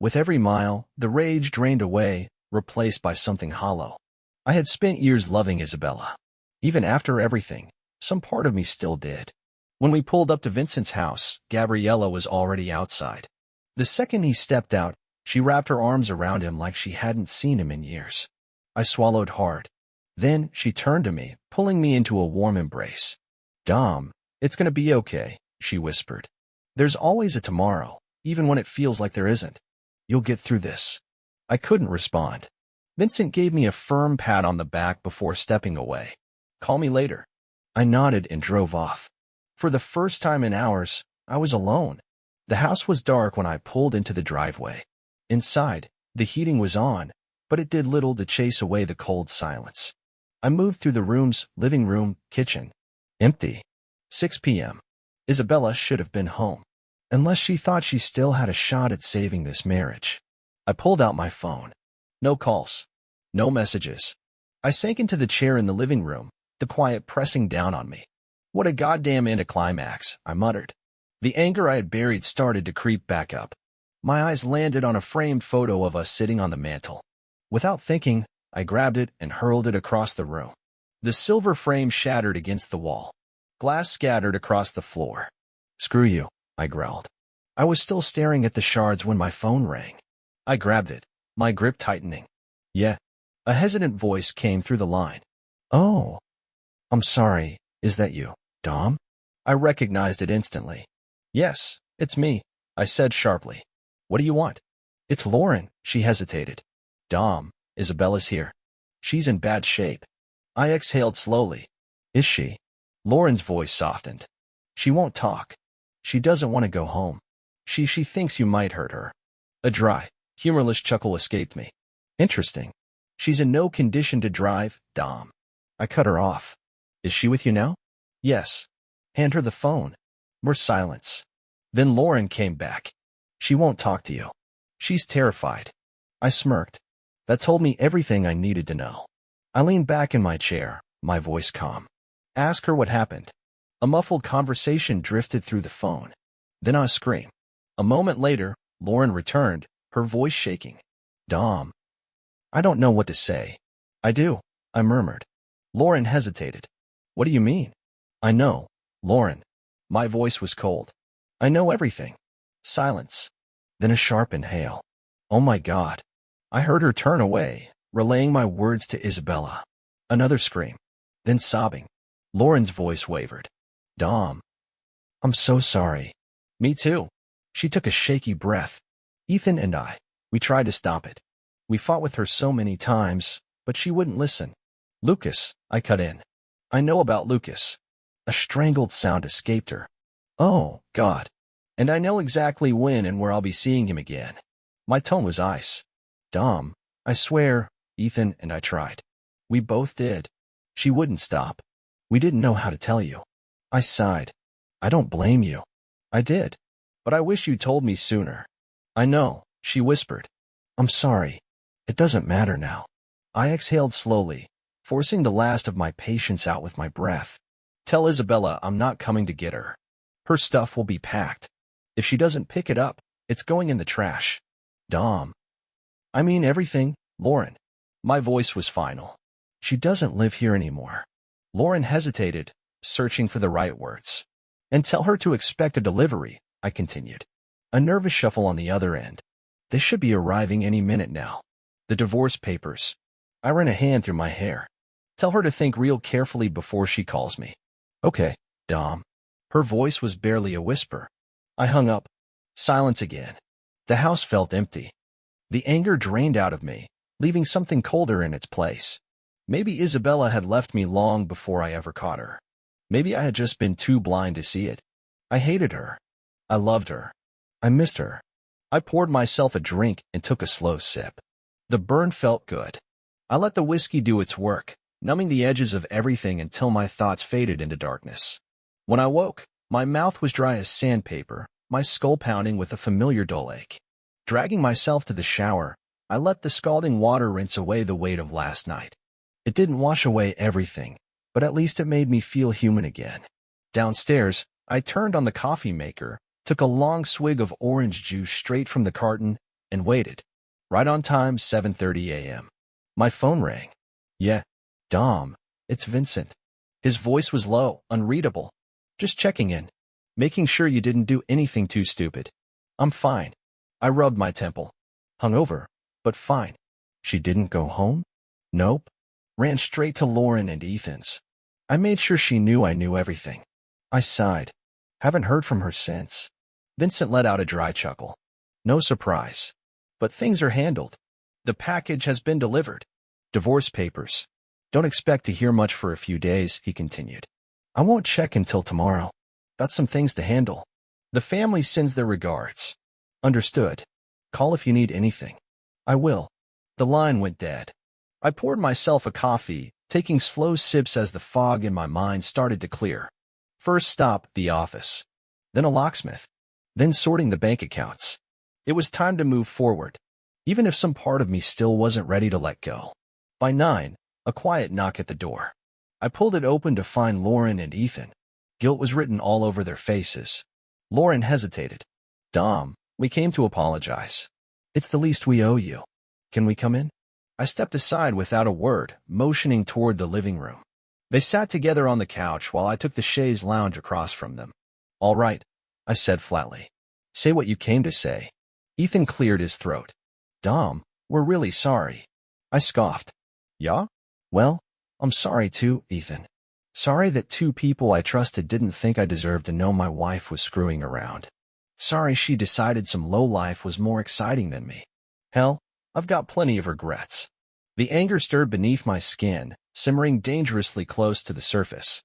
With every mile, the rage drained away, replaced by something hollow. I had spent years loving Isabella. Even after everything, some part of me still did. When we pulled up to Vincent's house, Gabriella was already outside. The second he stepped out, she wrapped her arms around him like she hadn't seen him in years. I swallowed hard. Then she turned to me, pulling me into a warm embrace. Dom, it's gonna be okay, she whispered. There's always a tomorrow, even when it feels like there isn't. You'll get through this. I couldn't respond. Vincent gave me a firm pat on the back before stepping away. Call me later. I nodded and drove off. For the first time in hours, I was alone. The house was dark when I pulled into the driveway. Inside, the heating was on, but it did little to chase away the cold silence. I moved through the rooms, living room, kitchen. Empty. 6 p.m. Isabella should have been home. Unless she thought she still had a shot at saving this marriage. I pulled out my phone. No calls. No messages. I sank into the chair in the living room, the quiet pressing down on me. What a goddamn anticlimax, I muttered. The anger I had buried started to creep back up. My eyes landed on a framed photo of us sitting on the mantel. Without thinking, I grabbed it and hurled it across the room. The silver frame shattered against the wall. Glass scattered across the floor. Screw you, I growled. I was still staring at the shards when my phone rang. I grabbed it, my grip tightening. Yeah. A hesitant voice came through the line. Oh. I'm sorry, is that you, Dom? I recognized it instantly. Yes, it's me, I said sharply. What do you want? It's Lauren, she hesitated. Dom, Isabella's here. She's in bad shape. I exhaled slowly. Is she? Lauren's voice softened. She won't talk. She doesn't want to go home. She thinks you might hurt her. A dry, humorless chuckle escaped me. Interesting. She's in no condition to drive, Dom. I cut her off. Is she with you now? Yes. Hand her the phone. More silence. Then Lauren came back. She won't talk to you. She's terrified. I smirked. That told me everything I needed to know. I leaned back in my chair, my voice calm. Ask her what happened. A muffled conversation drifted through the phone. Then I screamed. A moment later, Lauren returned, her voice shaking. Dom. I don't know what to say. I do, I murmured. Lauren hesitated. What do you mean? I know, Lauren. My voice was cold. I know everything. Silence. Then a sharp inhale. Oh my God. I heard her turn away, relaying my words to Isabella. Another scream. Then sobbing. Lauren's voice wavered. Dom. I'm so sorry. Me too. She took a shaky breath. Ethan and we tried to stop it. We fought with her so many times, but she wouldn't listen. Lucas, I cut in. I know about Lucas. A strangled sound escaped her. Oh, God. And I know exactly when and where I'll be seeing him again. My tone was ice. Dom, I swear, Ethan and I tried. We both did. She wouldn't stop. We didn't know how to tell you. I sighed. I don't blame you. I did. But I wish you told me sooner. I know, she whispered. I'm sorry. It doesn't matter now. I exhaled slowly, forcing the last of my patience out with my breath. Tell Isabella I'm not coming to get her. Her stuff will be packed. If she doesn't pick it up, it's going in the trash. Dom. I mean everything, Lauren. My voice was final. She doesn't live here anymore. Lauren hesitated, searching for the right words. And tell her to expect a delivery, I continued. A nervous shuffle on the other end. They should be arriving any minute now. The divorce papers. I ran a hand through my hair. Tell her to think real carefully before she calls me. Okay, Dom. Her voice was barely a whisper. I hung up. Silence again. The house felt empty. The anger drained out of me, leaving something colder in its place. Maybe Isabella had left me long before I ever caught her. Maybe I had just been too blind to see it. I hated her. I loved her. I missed her. I poured myself a drink and took a slow sip. The burn felt good. I let the whiskey do its work, numbing the edges of everything until my thoughts faded into darkness. When I woke, my mouth was dry as sandpaper, my skull pounding with a familiar dull ache. Dragging myself to the shower, I let the scalding water rinse away the weight of last night. It didn't wash away everything, but at least it made me feel human again. Downstairs, I turned on the coffee maker, took a long swig of orange juice straight from the carton, and waited. Right on time, 7:30 a.m. My phone rang. Yeah, Dom, it's Vincent. His voice was low, unreadable. Just checking in. Making sure you didn't do anything too stupid. I'm fine. I rubbed my temple. Hungover, but fine. She didn't go home? Nope. Ran straight to Lauren and Ethan's. I made sure she knew I knew everything. I sighed. Haven't heard from her since. Vincent let out a dry chuckle. No surprise. But things are handled. The package has been delivered. Divorce papers. Don't expect to hear much for a few days, he continued. I won't check until tomorrow. Got some things to handle. The family sends their regards. Understood. Call if you need anything. I will. The line went dead. I poured myself a coffee, taking slow sips as the fog in my mind started to clear. First stop, the office. Then a locksmith. Then sorting the bank accounts. It was time to move forward, even if some part of me still wasn't ready to let go. By 9, a quiet knock at the door. I pulled it open to find Lauren and Ethan. Guilt was written all over their faces. Lauren hesitated. Dom, we came to apologize. It's the least we owe you. Can we come in? I stepped aside without a word, motioning toward the living room. They sat together on the couch while I took the chaise lounge across from them. All right, I said flatly. Say what you came to say. Ethan cleared his throat. Dom, we're really sorry. I scoffed. Yeah? Well, I'm sorry too, Ethan. Sorry that two people I trusted didn't think I deserved to know my wife was screwing around. Sorry she decided some lowlife was more exciting than me. Hell, I've got plenty of regrets. The anger stirred beneath my skin, simmering dangerously close to the surface.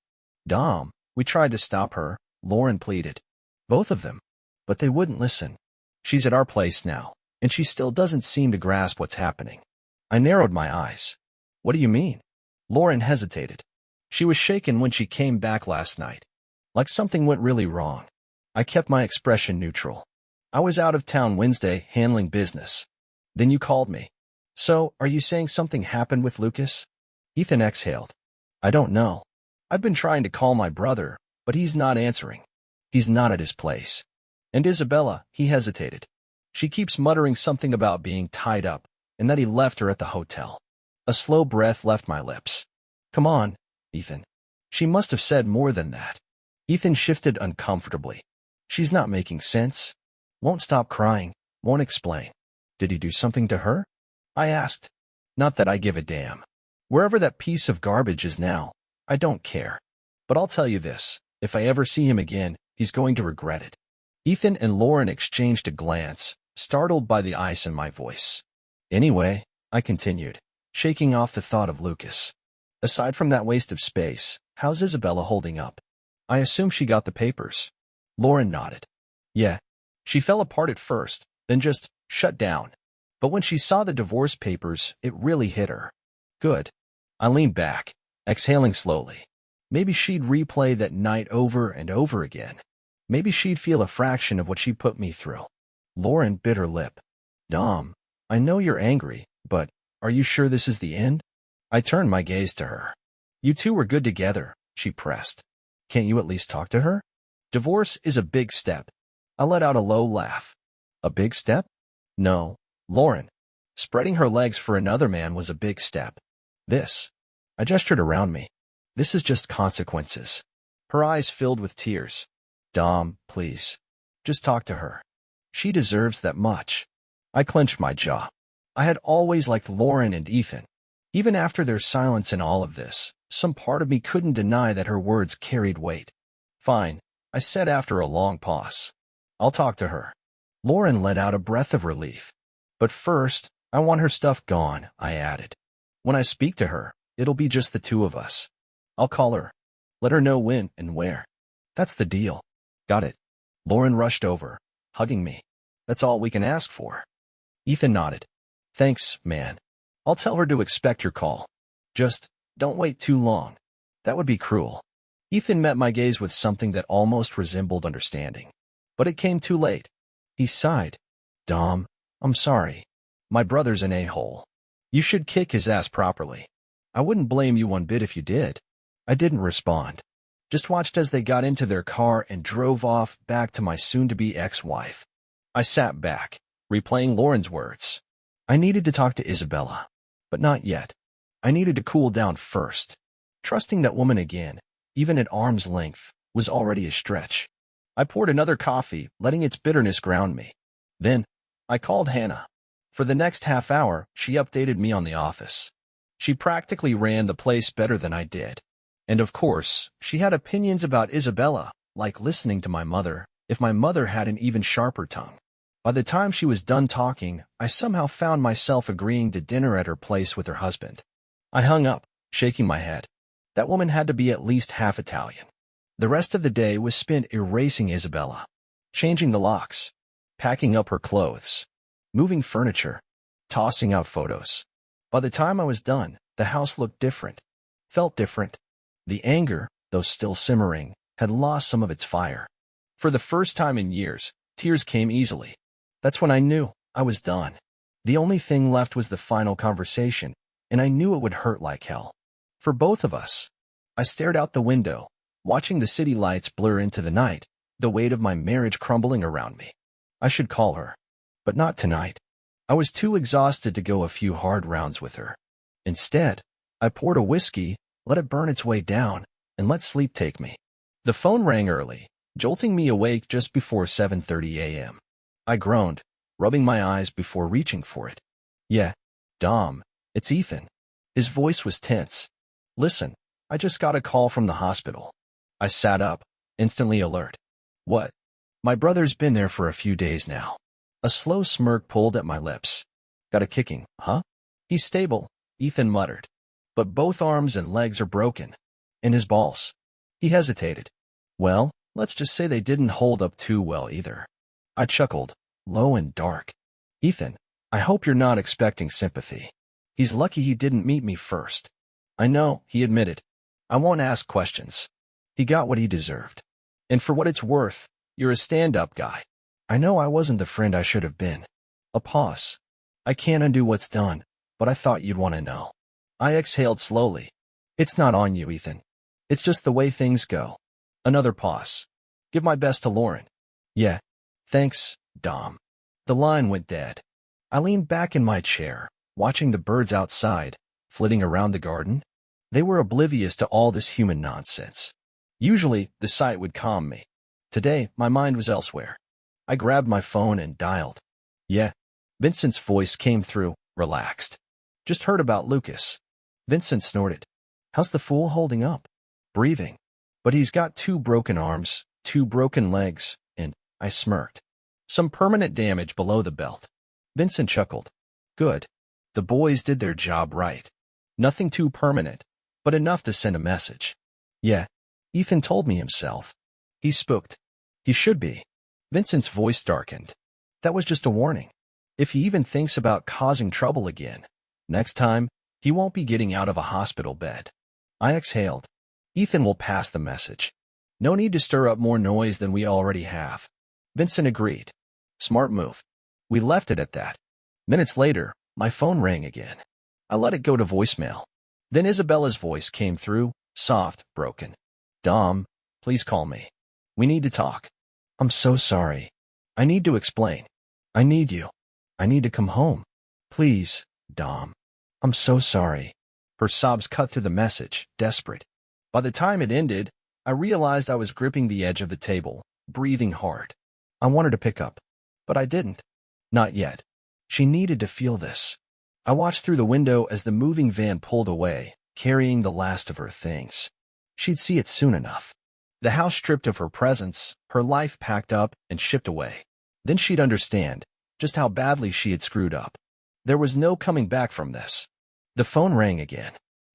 Dom, we tried to stop her, Lauren pleaded. Both of them. But they wouldn't listen. She's at our place now, and she still doesn't seem to grasp what's happening. I narrowed my eyes. What do you mean? Lauren hesitated. She was shaken when she came back last night. Like something went really wrong. I kept my expression neutral. I was out of town Wednesday handling business. Then you called me. So, are you saying something happened with Lucas? Ethan exhaled. I don't know. I've been trying to call my brother, but he's not answering. He's not at his place. And Isabella, he hesitated. She keeps muttering something about being tied up, and that he left her at the hotel. A slow breath left my lips. Come on, Ethan. She must have said more than that. Ethan shifted uncomfortably. She's not making sense. Won't stop crying, won't explain. Did he do something to her? I asked. Not that I give a damn. Wherever that piece of garbage is now, I don't care. But I'll tell you this, if I ever see him again, he's going to regret it. Ethan and Lauren exchanged a glance, startled by the ice in my voice. Anyway, I continued, shaking off the thought of Lucas. Aside from that waste of space, how's Isabella holding up? I assume she got the papers. Lauren nodded. Yeah. She fell apart at first, then just shut down. But when she saw the divorce papers, it really hit her. Good. I leaned back, exhaling slowly. Maybe she'd replay that night over and over again. Maybe she'd feel a fraction of what she put me through. Lauren bit her lip. Dom, I know you're angry, but are you sure this is the end? I turned my gaze to her. You two were good together, she pressed. Can't you at least talk to her? Divorce is a big step. I let out a low laugh. A big step? No, Lauren. Spreading her legs for another man was a big step. This. I gestured around me. This is just consequences. Her eyes filled with tears. Dom, please. Just talk to her. She deserves that much. I clenched my jaw. I had always liked Lauren and Ethan. Even after their silence in all of this, some part of me couldn't deny that her words carried weight. Fine, I said after a long pause. I'll talk to her. Lauren let out a breath of relief. But first, I want her stuff gone, I added. When I speak to her, it'll be just the two of us. I'll call her. Let her know when and where. That's the deal. Got it. Lauren rushed over, hugging me. That's all we can ask for. Ethan nodded. Thanks, man. I'll tell her to expect your call. Just don't wait too long. That would be cruel. Ethan met my gaze with something that almost resembled understanding. But it came too late. He sighed. Dom, I'm sorry. My brother's an a-hole. You should kick his ass properly. I wouldn't blame you one bit if you did. I didn't respond. Just watched as they got into their car and drove off back to my soon-to-be ex-wife. I sat back, replaying Lauren's words. I needed to talk to Isabella, but not yet. I needed to cool down first. Trusting that woman again, even at arm's length, was already a stretch. I poured another coffee, letting its bitterness ground me. Then, I called Hannah. For the next half hour, she updated me on the office. She practically ran the place better than I did. And of course, she had opinions about Isabella, like listening to my mother, if my mother had an even sharper tongue. By the time she was done talking, I somehow found myself agreeing to dinner at her place with her husband. I hung up, shaking my head. That woman had to be at least half Italian. The rest of the day was spent erasing Isabella, changing the locks, packing up her clothes, moving furniture, tossing out photos. By the time I was done, the house looked different, felt different. The anger, though still simmering, had lost some of its fire. For the first time in years, tears came easily. That's when I knew I was done. The only thing left was the final conversation, and I knew it would hurt like hell. For both of us. I stared out the window, watching the city lights blur into the night, the weight of my marriage crumbling around me. I should call her. But not tonight. I was too exhausted to go a few hard rounds with her. Instead, I poured a whiskey, let it burn its way down, and let sleep take me. The phone rang early, jolting me awake just before 7:30 a.m. I groaned, rubbing my eyes before reaching for it. Yeah, Dom, it's Ethan. His voice was tense. Listen, I just got a call from the hospital. I sat up, instantly alert. What? My brother's been there for a few days now. A slow smirk pulled at my lips. Got a kicking, huh? He's stable, Ethan muttered. But both arms and legs are broken. And his balls. He hesitated. Well, let's just say they didn't hold up too well either. I chuckled, low and dark. Ethan, I hope you're not expecting sympathy. He's lucky he didn't meet me first. I know, he admitted. I won't ask questions. He got what he deserved. And for what it's worth, you're a stand-up guy. I know I wasn't the friend I should have been. A pause. I can't undo what's done, but I thought you'd want to know. I exhaled slowly. It's not on you, Ethan. It's just the way things go. Another pause. Give my best to Lauren. Yeah. Thanks, Dom. The line went dead. I leaned back in my chair, watching the birds outside, flitting around the garden. They were oblivious to all this human nonsense. Usually, the sight would calm me. Today, my mind was elsewhere. I grabbed my phone and dialed. Yeah. Vincent's voice came through, relaxed. Just heard about Lucas. Vincent snorted. How's the fool holding up? Breathing. But he's got 2 broken arms, 2 broken legs, and I smirked. Some permanent damage below the belt. Vincent chuckled. Good. The boys did their job right. Nothing too permanent, but enough to send a message. Yeah. Ethan told me himself. He spooked. He should be. Vincent's voice darkened. That was just a warning. If he even thinks about causing trouble again, next time, he won't be getting out of a hospital bed. I exhaled. Ethan will pass the message. No need to stir up more noise than we already have. Vincent agreed. Smart move. We left it at that. Minutes later, my phone rang again. I let it go to voicemail. Then Isabella's voice came through, soft, broken. Dom, please call me. We need to talk. I'm so sorry. I need to explain. I need you. I need to come home. Please, Dom. I'm so sorry. Her sobs cut through the message, desperate. By the time it ended, I realized I was gripping the edge of the table, breathing hard. I wanted to pick up, but I didn't. Not yet. She needed to feel this. I watched through the window as the moving van pulled away, carrying the last of her things. She'd see it soon enough. The house stripped of her presence, her life packed up and shipped away. Then she'd understand just how badly she had screwed up. There was no coming back from this. The phone rang again.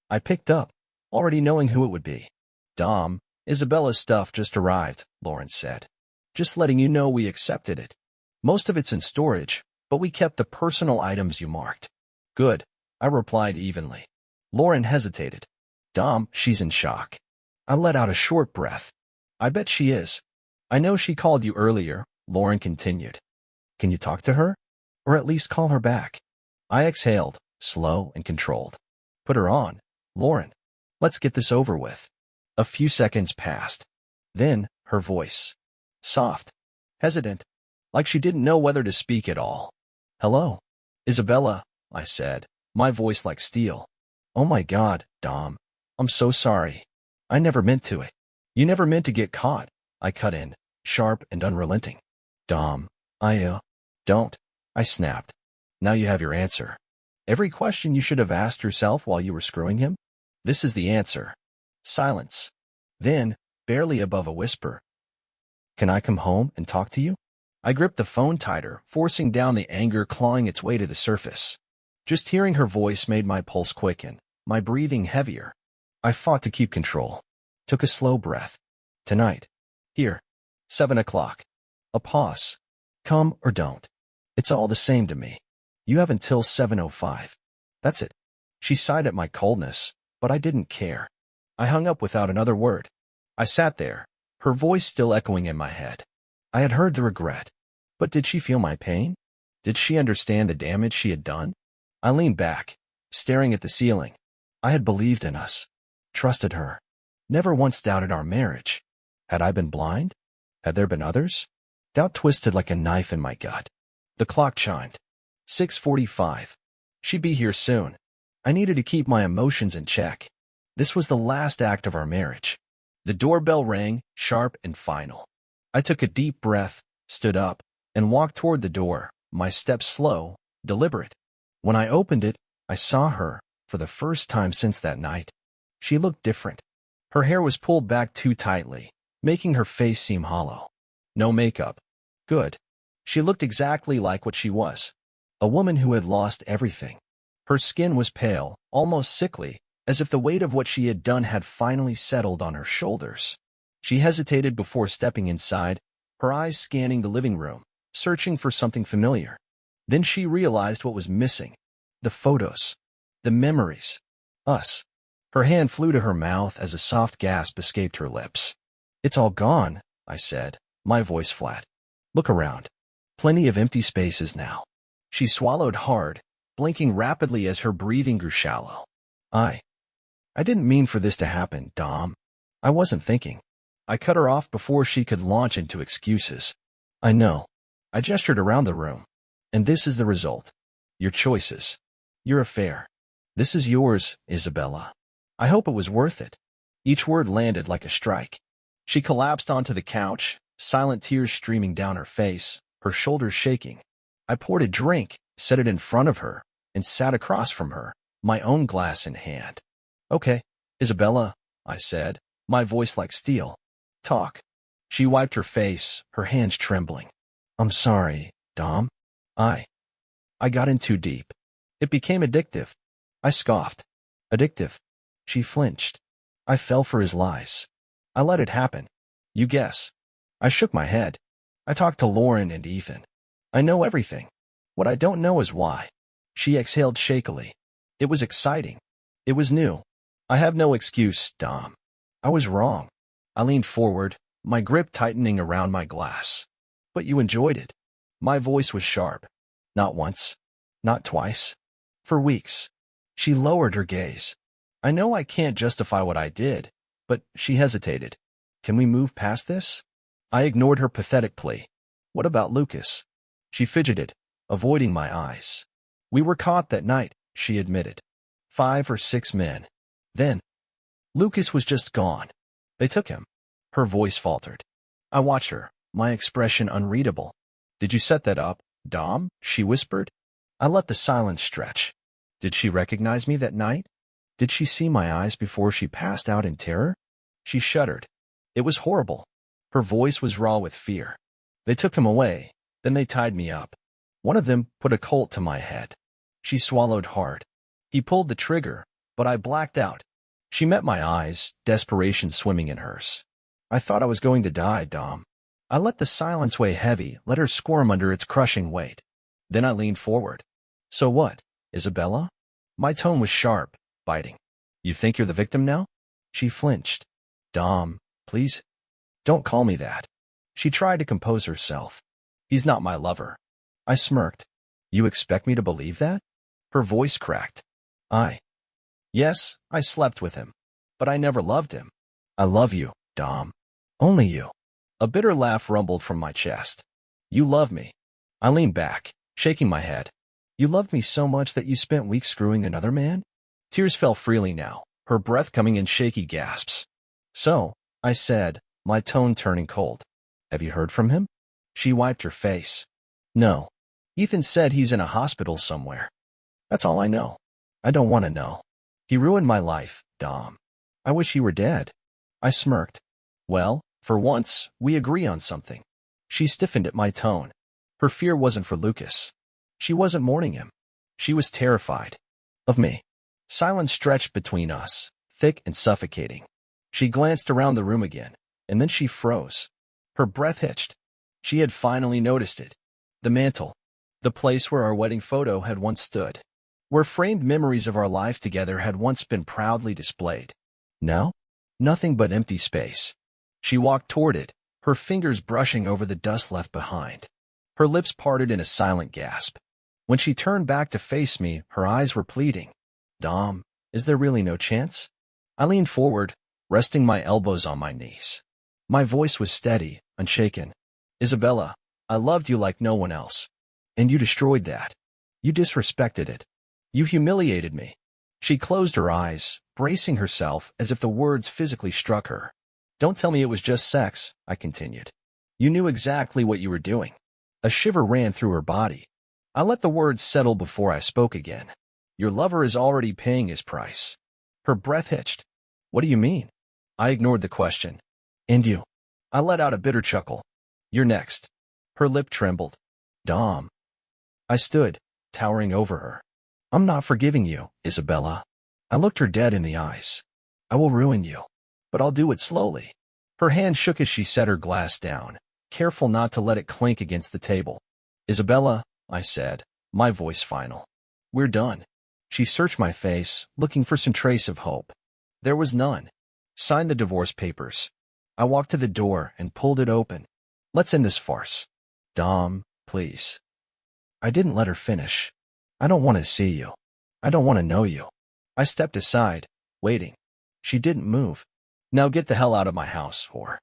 I picked up, already knowing who it would be. Dom, Isabella's stuff just arrived, Lauren said. Just letting you know we accepted it. Most of it's in storage, but we kept the personal items you marked. Good, I replied evenly. Lauren hesitated. Dom, she's in shock. I let out a short breath. I bet she is. I know she called you earlier, Lauren continued. Can you talk to her? Or at least call her back? I exhaled, slow and controlled. Put her on, Lauren. Let's get this over with. A few seconds passed. Then, her voice. Soft. Hesitant. Like she didn't know whether to speak at all. Hello. Isabella, I said, my voice like steel. Oh my God, Dom. I'm so sorry. I never meant to it. You never meant to get caught, I cut in, sharp and unrelenting. Dom, don't. I snapped. Now you have your answer. Every question you should have asked yourself while you were screwing him? This is the answer. Silence. Then, barely above a whisper. Can I come home and talk to you? I gripped the phone tighter, forcing down the anger clawing its way to the surface. Just hearing her voice made my pulse quicken, my breathing heavier. I fought to keep control. Took a slow breath. Tonight. Here. 7 o'clock. A pause. Come or don't. It's all the same to me. You have until 7:05. That's it. She sighed at my coldness, but I didn't care. I hung up without another word. I sat there, her voice still echoing in my head. I had heard the regret. But did she feel my pain? Did she understand the damage she had done? I leaned back, staring at the ceiling. I had believed in us. Trusted her. Never once doubted our marriage. Had I been blind? Had there been others? Doubt twisted like a knife in my gut. The clock chimed. 6:45. She'd be here soon. I needed to keep my emotions in check. This was the last act of our marriage. The doorbell rang, sharp and final. I took a deep breath, stood up, and walked toward the door, my steps slow, deliberate. When I opened it, I saw her, for the first time since that night. She looked different. Her hair was pulled back too tightly, making her face seem hollow. No makeup. Good. She looked exactly like what she was. A woman who had lost everything. Her skin was pale, almost sickly, as if the weight of what she had done had finally settled on her shoulders. She hesitated before stepping inside, her eyes scanning the living room, searching for something familiar. Then she realized what was missing. The photos. The memories. Us. Her hand flew to her mouth as a soft gasp escaped her lips. "It's all gone," I said, my voice flat. "Look around. Plenty of empty spaces now." She swallowed hard, blinking rapidly as her breathing grew shallow. I didn't mean for this to happen, Dom. I wasn't thinking. I cut her off before she could launch into excuses. "I know." I gestured around the room. "And this is the result. Your choices. Your affair. This is yours, Isabella. I hope it was worth it." Each word landed like a strike. She collapsed onto the couch, silent tears streaming down her face, her shoulders shaking. I poured a drink, set it in front of her, and sat across from her, my own glass in hand. "Okay, Isabella," I said, my voice like steel. "Talk." She wiped her face, her hands trembling. "I'm sorry, Dom. I got in too deep. It became addictive." I scoffed. "Addictive?" She flinched. I fell for his lies. I let it happen. "You guess." I shook my head. "I talked to Lauren and Ethan. I know everything. What I don't know is why." She exhaled shakily. "It was exciting. It was new. I have no excuse, Dom. I was wrong." I leaned forward, my grip tightening around my glass. "But you enjoyed it." My voice was sharp. "Not once. Not twice. For weeks." She lowered her gaze. "I know I can't justify what I did," but she hesitated. "Can we move past this?" I ignored her pathetic plea. "What about Lucas?" She fidgeted, avoiding my eyes. "We were caught that night," she admitted. 5 or 6 men. Then, Lucas was just gone. They took him. Her voice faltered. I watched her, my expression unreadable. "Did you set that up, Dom?" she whispered. I let the silence stretch. Did she recognize me that night? Did she see my eyes before she passed out in terror? She shuddered. It was horrible. Her voice was raw with fear. "They took him away. Then they tied me up. One of them put a Colt to my head." She swallowed hard. "He pulled the trigger, but I blacked out." She met my eyes, desperation swimming in hers. "I thought I was going to die, Dom." I let the silence weigh heavy, let her squirm under its crushing weight. Then I leaned forward. "So what, Isabella?" My tone was sharp, biting. "You think you're the victim now?" She flinched. "Dom, please. Don't call me that." She tried to compose herself. "He's not my lover." I smirked. "You expect me to believe that?" Her voice cracked. Yes, I slept with him. But I never loved him. I love you, Dom. Only you." A bitter laugh rumbled from my chest. "You love me." I leaned back, shaking my head. "You loved me so much that you spent weeks screwing another man?" Tears fell freely now, her breath coming in shaky gasps. "So," I said, my tone turning cold. "Have you heard from him?" She wiped her face. "No. Ethan said he's in a hospital somewhere. That's all I know. I don't want to know. He ruined my life, Dom. I wish he were dead." I smirked. "Well, for once, we agree on something." She stiffened at my tone. Her fear wasn't for Lucas. She wasn't mourning him. She was terrified. Of me. Silence stretched between us, thick and suffocating. She glanced around the room again, and then she froze. Her breath hitched. She had finally noticed it. The mantel. The place where our wedding photo had once stood. Where framed memories of our life together had once been proudly displayed. Now, nothing but empty space. She walked toward it, her fingers brushing over the dust left behind. Her lips parted in a silent gasp. When she turned back to face me, her eyes were pleading. "Dom, is there really no chance?" I leaned forward, resting my elbows on my knees. My voice was steady, unshaken. "Isabella, I loved you like no one else. And you destroyed that. You disrespected it. You humiliated me." She closed her eyes, bracing herself as if the words physically struck her. "Don't tell me it was just sex," I continued. "You knew exactly what you were doing." A shiver ran through her body. I let the words settle before I spoke again. "Your lover is already paying his price." Her breath hitched. What do you mean? I ignored the question. And you? I let out a bitter chuckle. You're next. Her lip trembled. Dom. I stood, towering over her. I'm not forgiving you, Isabella. I looked her dead in the eyes. I will ruin you, but I'll do it slowly. Her hand shook as she set her glass down, careful not to let it clink against the table. Isabella, I said, my voice final. We're done. She searched my face, looking for some trace of hope. There was none. Sign the divorce papers. I walked to the door and pulled it open. Let's end this farce. Dom, please. I didn't let her finish. I don't want to see you. I don't want to know you. I stepped aside, waiting. She didn't move. Now get the hell out of my house, whore.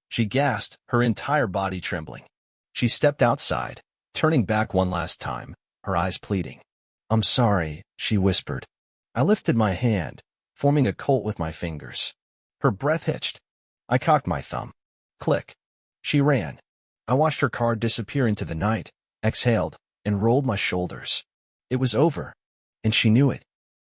She gasped, her entire body trembling. She stepped outside, turning back one last time, her eyes pleading. I'm sorry, she whispered. I lifted my hand, forming a Colt with my fingers. Her breath hitched. I cocked my thumb. Click. She ran. I watched her car disappear into the night, exhaled, and rolled my shoulders. It was over, and she knew it.